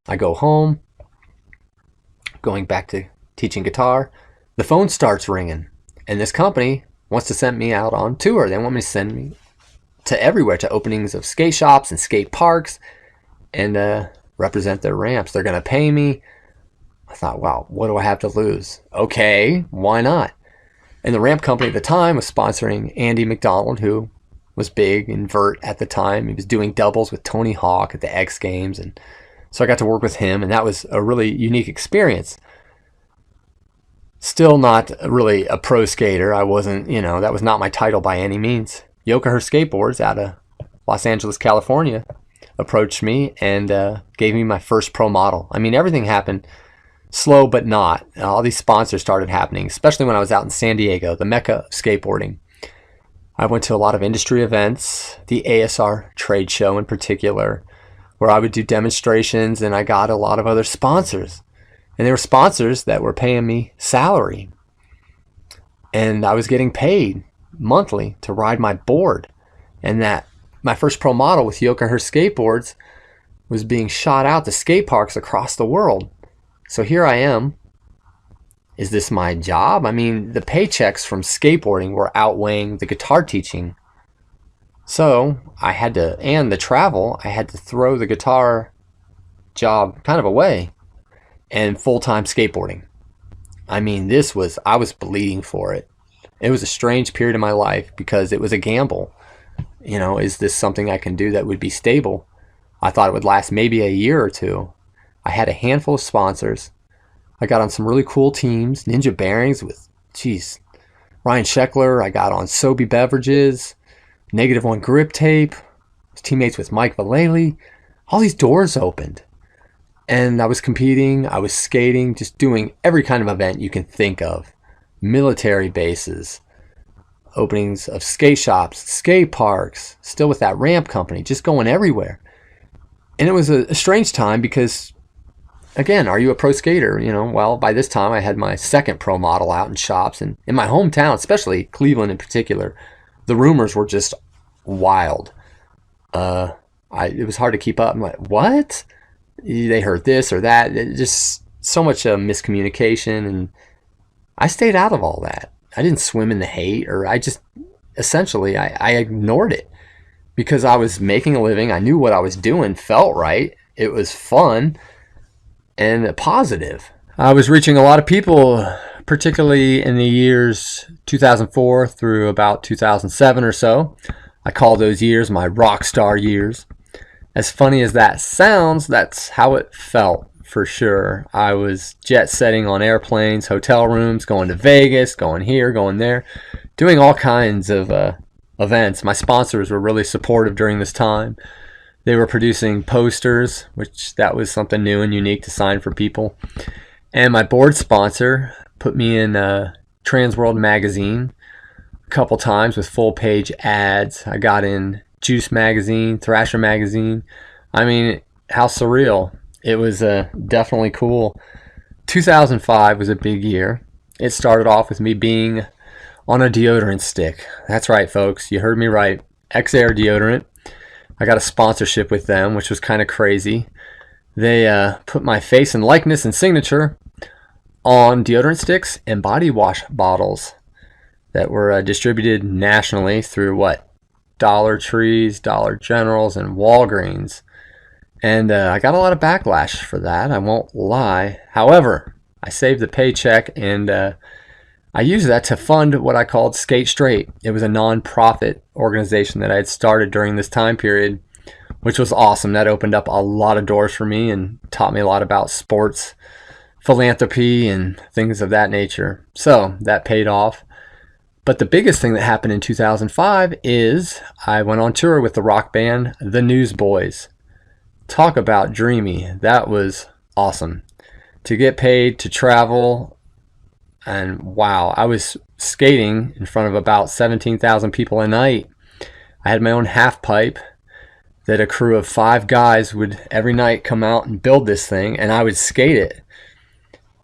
I go home, going back to teaching guitar. The phone starts ringing. And this company wants to send me out on tour. They want me to send me to everywhere, to openings of skate shops and skate parks, and represent their ramps. They're going to pay me. I thought, wow, what do I have to lose? Okay, why not? And the ramp company at the time was sponsoring Andy McDonald, who was big in vert at the time. He was doing doubles with Tony Hawk at the X Games. And so I got to work with him, and that was a really unique experience. Still not really a pro skater. I wasn't, that was not my title by any means. Yoka Her Skateboards out of Los Angeles, California approached me and gave me my first pro model. I mean, everything happened slow but not. All these sponsors started happening, especially when I was out in San Diego, the mecca of skateboarding. I went to a lot of industry events, the ASR trade show in particular, where I would do demonstrations, and I got a lot of other sponsors. And they were sponsors that were paying me salary. And I was getting paid monthly to ride my board. And that my first pro model with Yoka Her Skateboards was being shot out to skate parks across the world. So here I am. Is this my job? I mean, the paychecks from skateboarding were outweighing the guitar teaching. So I had to, and the travel, I had to throw the guitar job kind of away. And full-time skateboarding. I mean, I was bleeding for it. It was a strange period of my life because it was a gamble. Is this something I can do that would be stable? I thought it would last maybe a year or two. I had a handful of sponsors. I got on some really cool teams, Ninja Bearings with, Ryan Sheckler. I got on Sobe Beverages, Negative One Grip Tape, teammates with Mike Vallely. All these doors opened. And I was competing, I was skating, just doing every kind of event you can think of. Military bases, openings of skate shops, skate parks, still with that ramp company, just going everywhere. And it was a strange time because, again, are you a pro skater? Well, by this time I had my second pro model out in shops. And in my hometown, especially Cleveland in particular, the rumors were just wild. It was hard to keep up. I'm like, what? They heard this or that. Just so much miscommunication, and I stayed out of all that. I didn't swim in the hate, or I just essentially I ignored it because I was making a living. I knew what I was doing felt right. It was fun and positive. I was reaching a lot of people, particularly in the years 2004 through about 2007 or so. I call those years my rock star years. As funny as that sounds, that's how it felt for sure. I was jet setting on airplanes, hotel rooms, going to Vegas, going here, going there, doing all kinds of events. My sponsors were really supportive during this time. They were producing posters, which that was something new and unique to sign for people. And my board sponsor put me in Trans World magazine a couple times with full page ads. I got in Juice magazine, Thrasher magazine. I mean, how surreal. It was definitely cool. 2005 was a big year. It started off with me being on a deodorant stick. That's right, folks. You heard me right. X-Air deodorant. I got a sponsorship with them, which was kind of crazy. They put my face and likeness and signature on deodorant sticks and body wash bottles that were distributed nationally through Dollar Trees, Dollar Generals, and Walgreens. And I got a lot of backlash for that, I won't lie. However, I saved the paycheck, and I used that to fund what I called Skate Straight. It was a non-profit organization that I had started during this time period, which was awesome. That opened up a lot of doors for me and taught me a lot about sports, philanthropy, and things of that nature. So that paid off. But the biggest thing that happened in 2005 is I went on tour with the rock band The Newsboys. Talk about dreamy. That was awesome. To get paid, to travel, and wow, I was skating in front of about 17,000 people a night. I had my own half pipe that a crew of 5 guys would every night come out and build this thing, and I would skate it.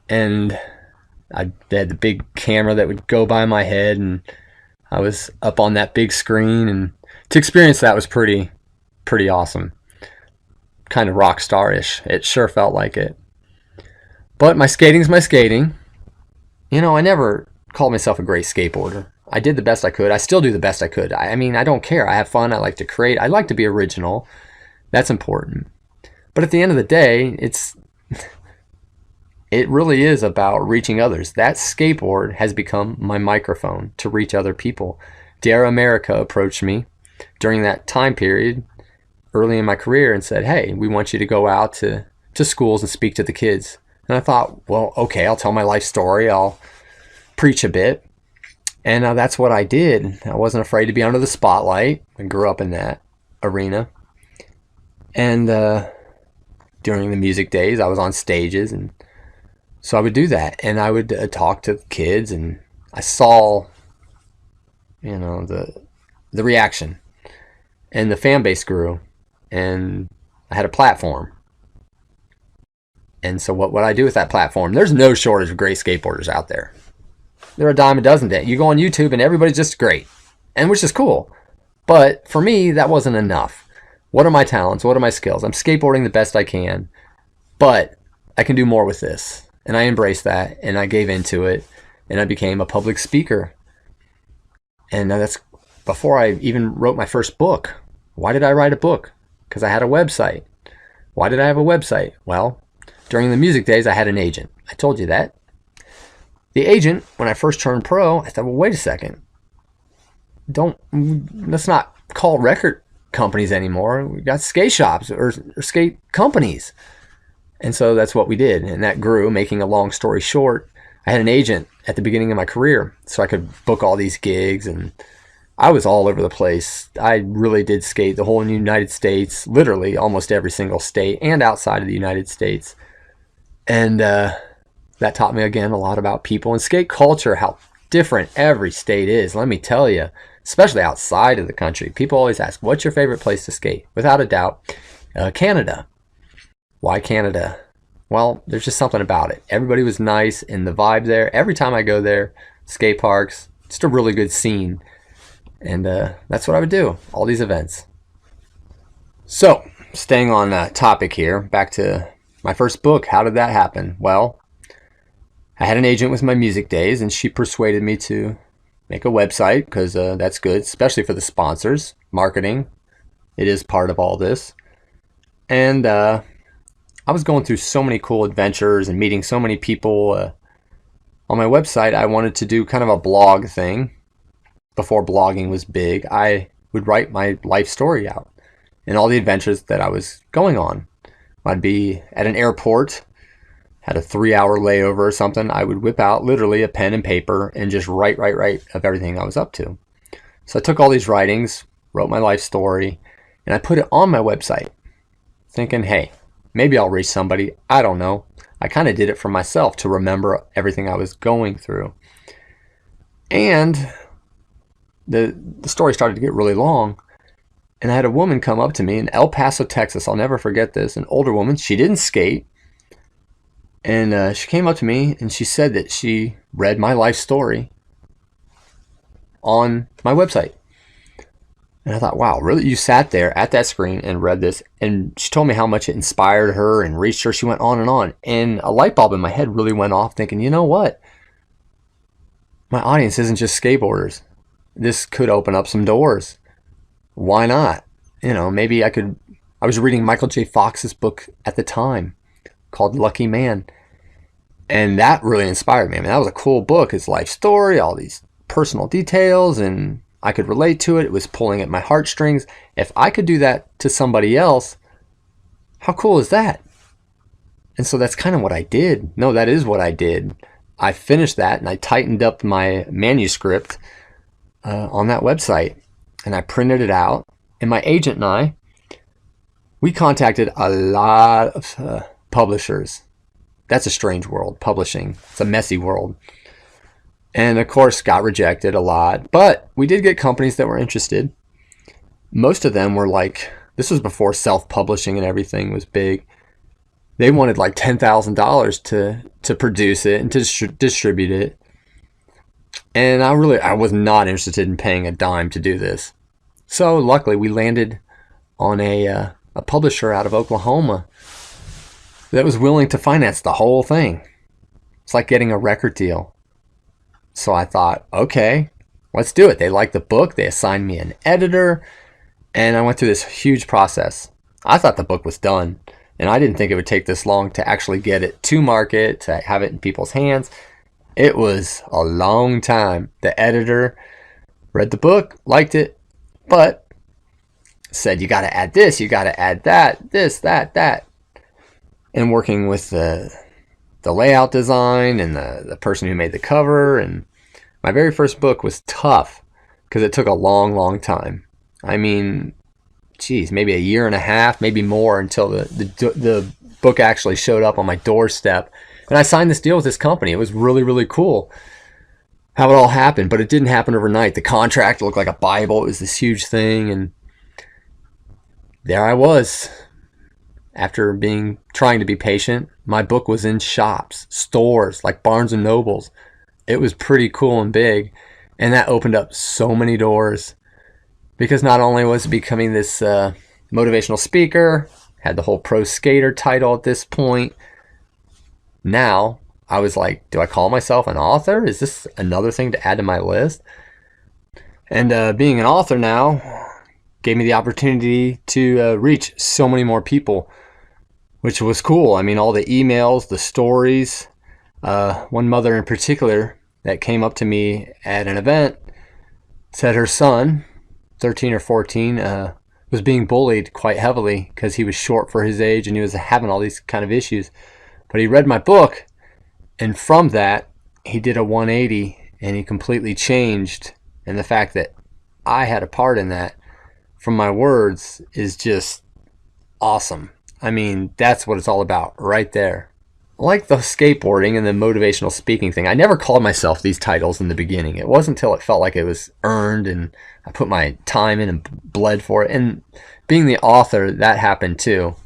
And they had the big camera that would go by my head, and I was up on that big screen, and to experience that was pretty awesome. Kind of rock star-ish. It sure felt like it. But my skating's my skating. I never called myself a great skateboarder. I did the best I could. I still do the best I could. I mean, I don't care. I have fun. I like to create. I like to be original. That's important. But at the end of the day, it really is about reaching others. That skateboard has become my microphone to reach other people. Dare America approached me during that time period early in my career and said, hey, we want you to go out to schools and speak to the kids. And I thought, well, okay, I'll tell my life story. I'll preach a bit. And that's what I did. I wasn't afraid to be under the spotlight. I grew up in that arena. And during the music days, I was on stages, and so I would do that, and I would talk to kids, and I saw, the reaction, and the fan base grew, and I had a platform. And so what would I do with that platform? There's no shortage of great skateboarders out there. There are a dime a dozen. You go on YouTube, and everybody's just great, and which is cool. But for me, that wasn't enough. What are my talents? What are my skills? I'm skateboarding the best I can, but I can do more with this. And I embraced that, and I gave into it, and I became a public speaker. And that's before I even wrote my first book. Why did I write a book? Because I had a website. Why did I have a website? Well, during the music days, I had an agent. I told you that. The agent, when I first turned pro, I thought, well, wait a second. Let's not call record companies anymore. We got skate shops or skate companies. And so that's what we did, and that grew. Making a long story short, I had an agent at the beginning of my career, so I could book all these gigs and I was all over the place. I really did skate the whole United States, literally almost every single state and outside of the United States. And that taught me, again, a lot about people and skate culture, how different every state is. Let me tell you, especially outside of the country. People always ask, what's your favorite place to skate? Without a doubt, Canada. Why Canada? Well, there's just something about it. Everybody was nice, and the vibe there, every time I go there, skate parks, just a really good scene. And that's what I would do, all these events. So, staying on topic here, back to my first book. How did that happen? Well, I had an agent with my music days, and she persuaded me to make a website, because that's good, especially for the sponsors. Marketing, it is part of all this. And I was going through so many cool adventures and meeting so many people. On my website, I wanted to do kind of a blog thing. Before blogging was big, I would write my life story out and all the adventures that I was going on. I'd be at an airport, had a 3-hour layover or something. I would whip out literally a pen and paper and just write of everything I was up to. So I took all these writings, wrote my life story, and I put it on my website, thinking, hey, maybe I'll reach somebody. I don't know. I kind of did it for myself to remember everything I was going through. And the story started to get really long, and I had a woman come up to me in El Paso, Texas. I'll never forget this. An older woman. She didn't skate. And she came up to me, and she said that she read my life story on my website. And I thought, wow, really? You sat there at that screen and read this? And she told me how much it inspired her and reached her. She went on and on. And a light bulb in my head really went off, thinking, you know what? My audience isn't just skateboarders. This could open up some doors. Why not? You know, maybe I could. I was reading Michael J. Fox's book at the time called Lucky Man. And that really inspired me. I mean, that was a cool book. His life story, all these personal details, and I could relate to it. It was pulling at my heartstrings. If I could do that to somebody else, how cool is that? And so that's kind of what I did. No, that is what I did. I finished that, and I tightened up my manuscript on that website, and I printed it out. And my agent and I, we contacted a lot of publishers. That's a strange world, publishing. It's a messy world. And of course, got rejected a lot. But we did get companies that were interested. Most of them were like, this was before self-publishing and everything was big. They wanted like $10,000 to produce it and to distribute it. And I was not interested in paying a dime to do this. So luckily we landed on a publisher out of Oklahoma that was willing to finance the whole thing. It's like getting a record deal. So I thought, okay, let's do it. They liked the book. They assigned me an editor. And I went through this huge process. I thought the book was done. And I didn't think it would take this long to actually get it to market, to have it in people's hands. It was a long time. The editor read the book, liked it, but said, you got to add this, you got to add that, this, that. And working with the layout design and the person who made the cover. And my very first book was tough because it took a long time. I mean, geez, maybe a year and a half, maybe more, until the book actually showed up on my doorstep. And I signed this deal with this company. It was really cool how it all happened, but it didn't happen overnight. The contract looked like a Bible. It was this huge thing, and there I was. After trying to be patient, my book was in shops, stores like Barnes and Nobles. It was pretty cool and big, and that opened up so many doors, because not only was it becoming this motivational speaker, had the whole pro skater title at this point. Now I was like, do I call myself an author? Is this another thing to add to my list? And being an author now gave me the opportunity to reach so many more people, which was cool. I mean, all the emails, the stories. One mother in particular that came up to me at an event said her son, 13 or 14, was being bullied quite heavily because he was short for his age and he was having all these kind of issues. But he read my book, and from that, he did a 180, and he completely changed. And the fact that I had a part in that from my words is just awesome. I mean, that's what it's all about right there. Like the skateboarding and the motivational speaking thing, I never called myself these titles in the beginning. It wasn't until it felt like it was earned and I put my time in and bled for it. And being the author, that happened too.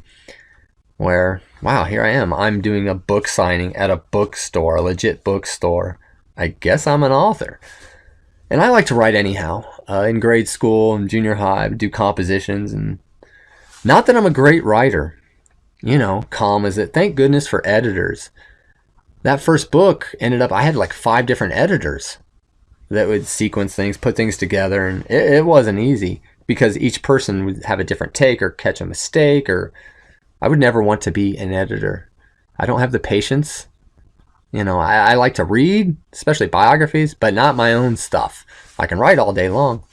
Where, wow, here I am. I'm doing a book signing at a bookstore, a legit bookstore. I guess I'm an author. And I like to write anyhow. In grade school and junior high, I would do compositions. And not that I'm a great writer. You know, calm as it. Thank goodness for editors. That first book ended up, I had like 5 different editors that would sequence things, put things together. And it wasn't easy because each person would have a different take or catch a mistake. Or I would never want to be an editor. I don't have the patience. You know, I like to read, especially biographies, but not my own stuff. I can write all day long.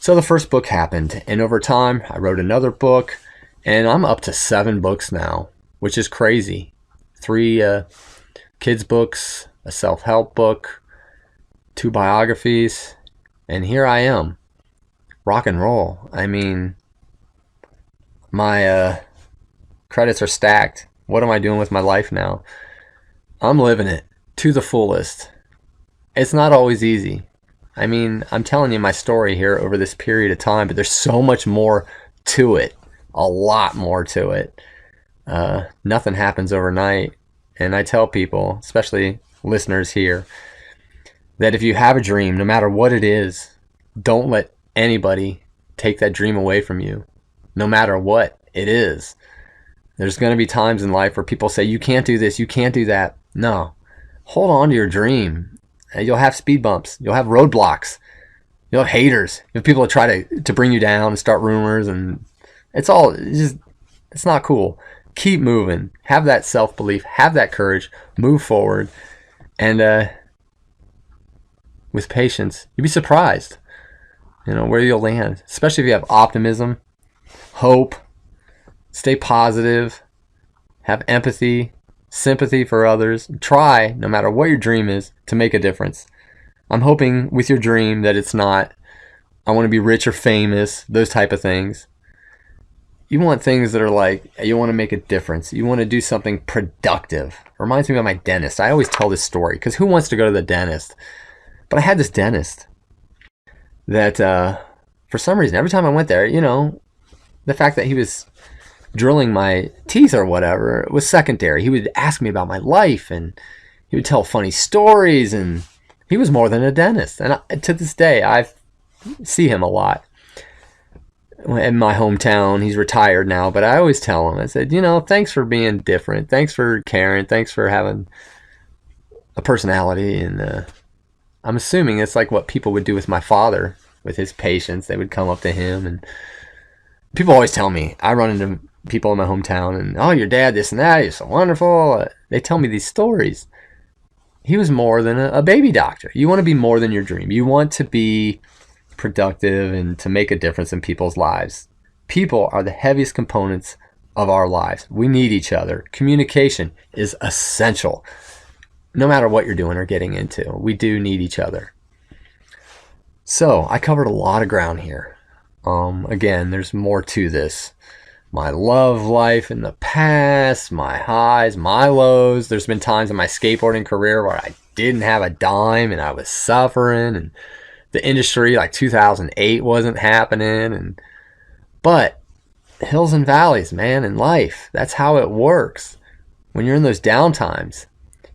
So the first book happened. And over time, I wrote another book. And I'm up to 7 books now, which is crazy. 3 kids books, a self-help book, 2 biographies, and here I am. Rock and roll. I mean, my credits are stacked. What am I doing with my life now? I'm living it to the fullest. It's not always easy. I mean, I'm telling you my story here over this period of time, but there's so much more to it. A lot more to it. Nothing happens overnight. And I tell people, especially listeners here, that if you have a dream, no matter what it is, don't let anybody take that dream away from you, no matter what it is. There's going to be times in life where people say, you can't do this, you can't do that. No. Hold on to your dream. You'll have speed bumps. You'll have roadblocks. You'll have haters. You have people that try to bring you down and start rumors, and it's not cool. Keep moving. Have that self-belief. Have that courage. Move forward. And with patience, you'll be surprised, you know, where you'll land. Especially if you have optimism, hope, stay positive, have empathy, sympathy for others. Try, no matter what your dream is, to make a difference. I'm hoping with your dream that it's not, I want to be rich or famous, those type of things. You want things that are like, you want to make a difference. You want to do something productive. Reminds me of my dentist. I always tell this story because who wants to go to the dentist? But I had this dentist that for some reason, every time I went there, you know, the fact that he was drilling my teeth or whatever was secondary. He would ask me about my life and he would tell funny stories, and he was more than a dentist. And to this day, I see him a lot. In my hometown, he's retired now, but I always tell him, I said, you know, thanks for being different. Thanks for caring. Thanks for having a personality. And I'm assuming it's like what people would do with my father, with his patients. They would come up to him, and people always tell me, I run into people in my hometown, and, oh, your dad, this and that, he's so wonderful. They tell me these stories. He was more than a baby doctor. You want to be more than your dream. You want to be productive and to make a difference in people's lives. People are the heaviest components of our lives. We need each other. Communication is essential. No matter what you're doing or getting into, we do need each other. So I covered a lot of ground here. Again, there's more to this. My love life in the past, my highs, my lows. There's been times in my skateboarding career where I didn't have a dime and I was suffering, and the industry, like 2008, wasn't happening. But hills and valleys, man, in life, that's how it works. When you're in those down times,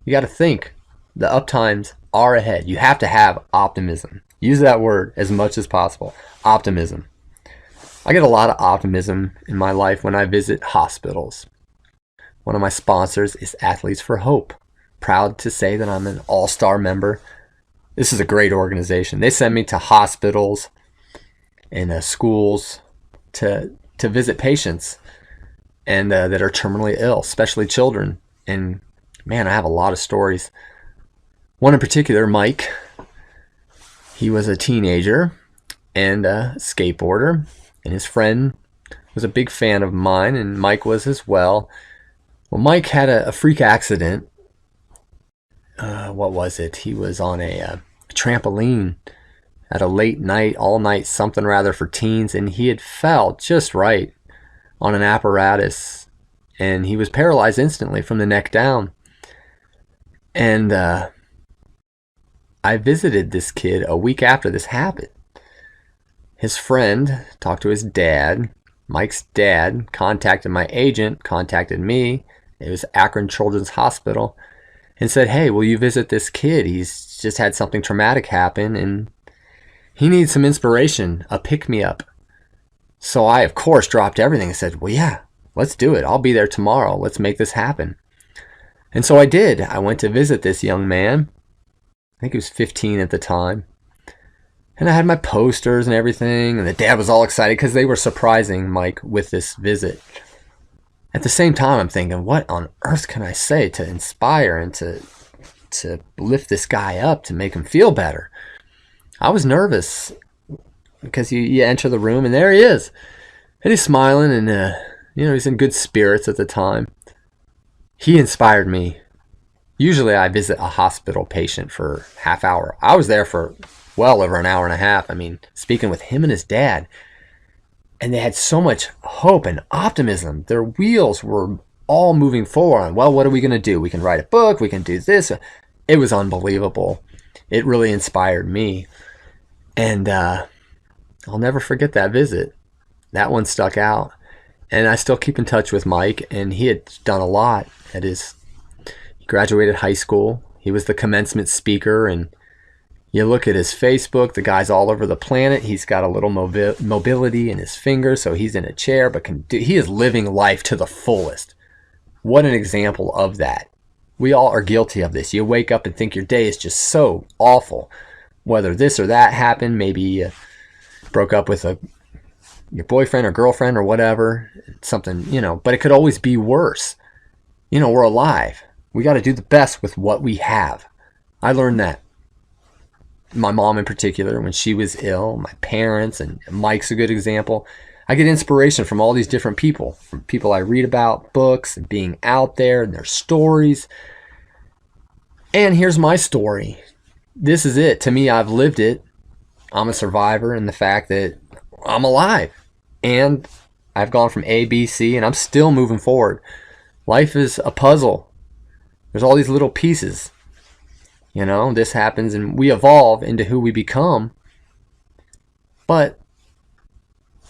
you got to think the up times are ahead. You have to have optimism. Use that word as much as possible. Optimism. I get a lot of optimism in my life when I visit hospitals. One of my sponsors is Athletes for Hope. Proud to say that I'm an all-star member. This is a great organization. They send me to hospitals and schools to visit patients and that are terminally ill, especially children. And man, I have a lot of stories. One in particular, Mike. He was a teenager and a skateboarder, and his friend was a big fan of mine, and Mike was as well. Well, Mike had a freak accident. What was it? He was on a trampoline at a late night, all night something rather for teens, and he had fell just right on an apparatus, and he was paralyzed instantly from the neck down. And I visited this kid a week after this happened. His friend talked to his dad. Mike's dad contacted my agent, contacted me. It was Akron Children's Hospital, and said, hey, will you visit this kid? He's just had something traumatic happen, and he needs some inspiration, a pick-me-up. So I, of course, dropped everything and said, well, yeah, let's do it. I'll be there tomorrow. Let's make this happen. And so I did. I went to visit this young man. I think he was 15 at the time. And I had my posters and everything, and the dad was all excited because they were surprising Mike with this visit. At the same time, I'm thinking, what on earth can I say to inspire and to lift this guy up, to make him feel better? I was nervous because you enter the room, and there he is. And he's smiling, and he's in good spirits at the time. He inspired me. Usually I visit a hospital patient for half hour. I was there for well over an hour and a half. I mean, speaking with him and his dad. And they had so much hope and optimism. Their wheels were all moving forward. Well, what are we going to do? We can write a book. We can do this. It was unbelievable. It really inspired me. And I'll never forget that visit. That one stuck out. And I still keep in touch with Mike. And he had done a lot. He graduated high school. He was the commencement speaker. And you look at his Facebook, the guy's all over the planet. He's got a little mobility in his fingers, so he's in a chair, but he is living life to the fullest. What an example of that. We all are guilty of this. You wake up and think your day is just so awful. Whether this or that happened, maybe you broke up with your boyfriend or girlfriend or whatever, something, but it could always be worse. We're alive. We got to do the best with what we have. I learned that. My mom in particular, when she was ill, my parents, and Mike's a good example. I get inspiration from all these different people, from people I read about, books, and being out there, and their stories. And here's my story. This is it. To me, I've lived it. I'm a survivor in the fact that I'm alive. And I've gone from A, B, C, and I'm still moving forward. Life is a puzzle. There's all these little pieces. This happens and we evolve into who we become. But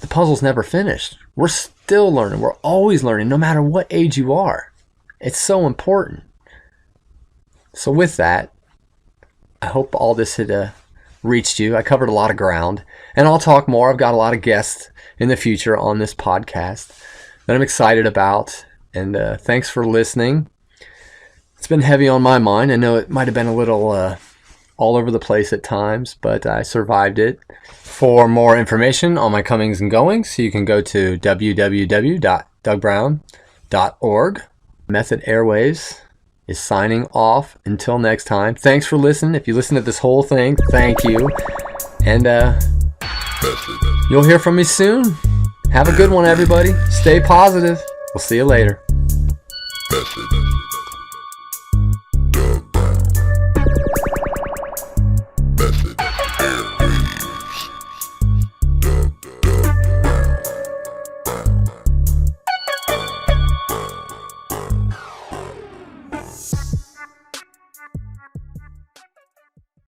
the puzzle's never finished. We're still learning. We're always learning, no matter what age you are. It's so important. So with that, I hope all this had reached you. I covered a lot of ground. And I'll talk more. I've got a lot of guests in the future on this podcast that I'm excited about. And thanks for listening. It's been heavy on my mind. I know it might have been a little all over the place at times, but I survived it. For more information on my comings and goings, you can go to www.dougbrown.org. Method Airwaves is signing off. Until next time, thanks for listening. If you listen to this whole thing, thank you. And you'll hear from me soon. Have a good one, everybody. Stay positive. We'll see you later.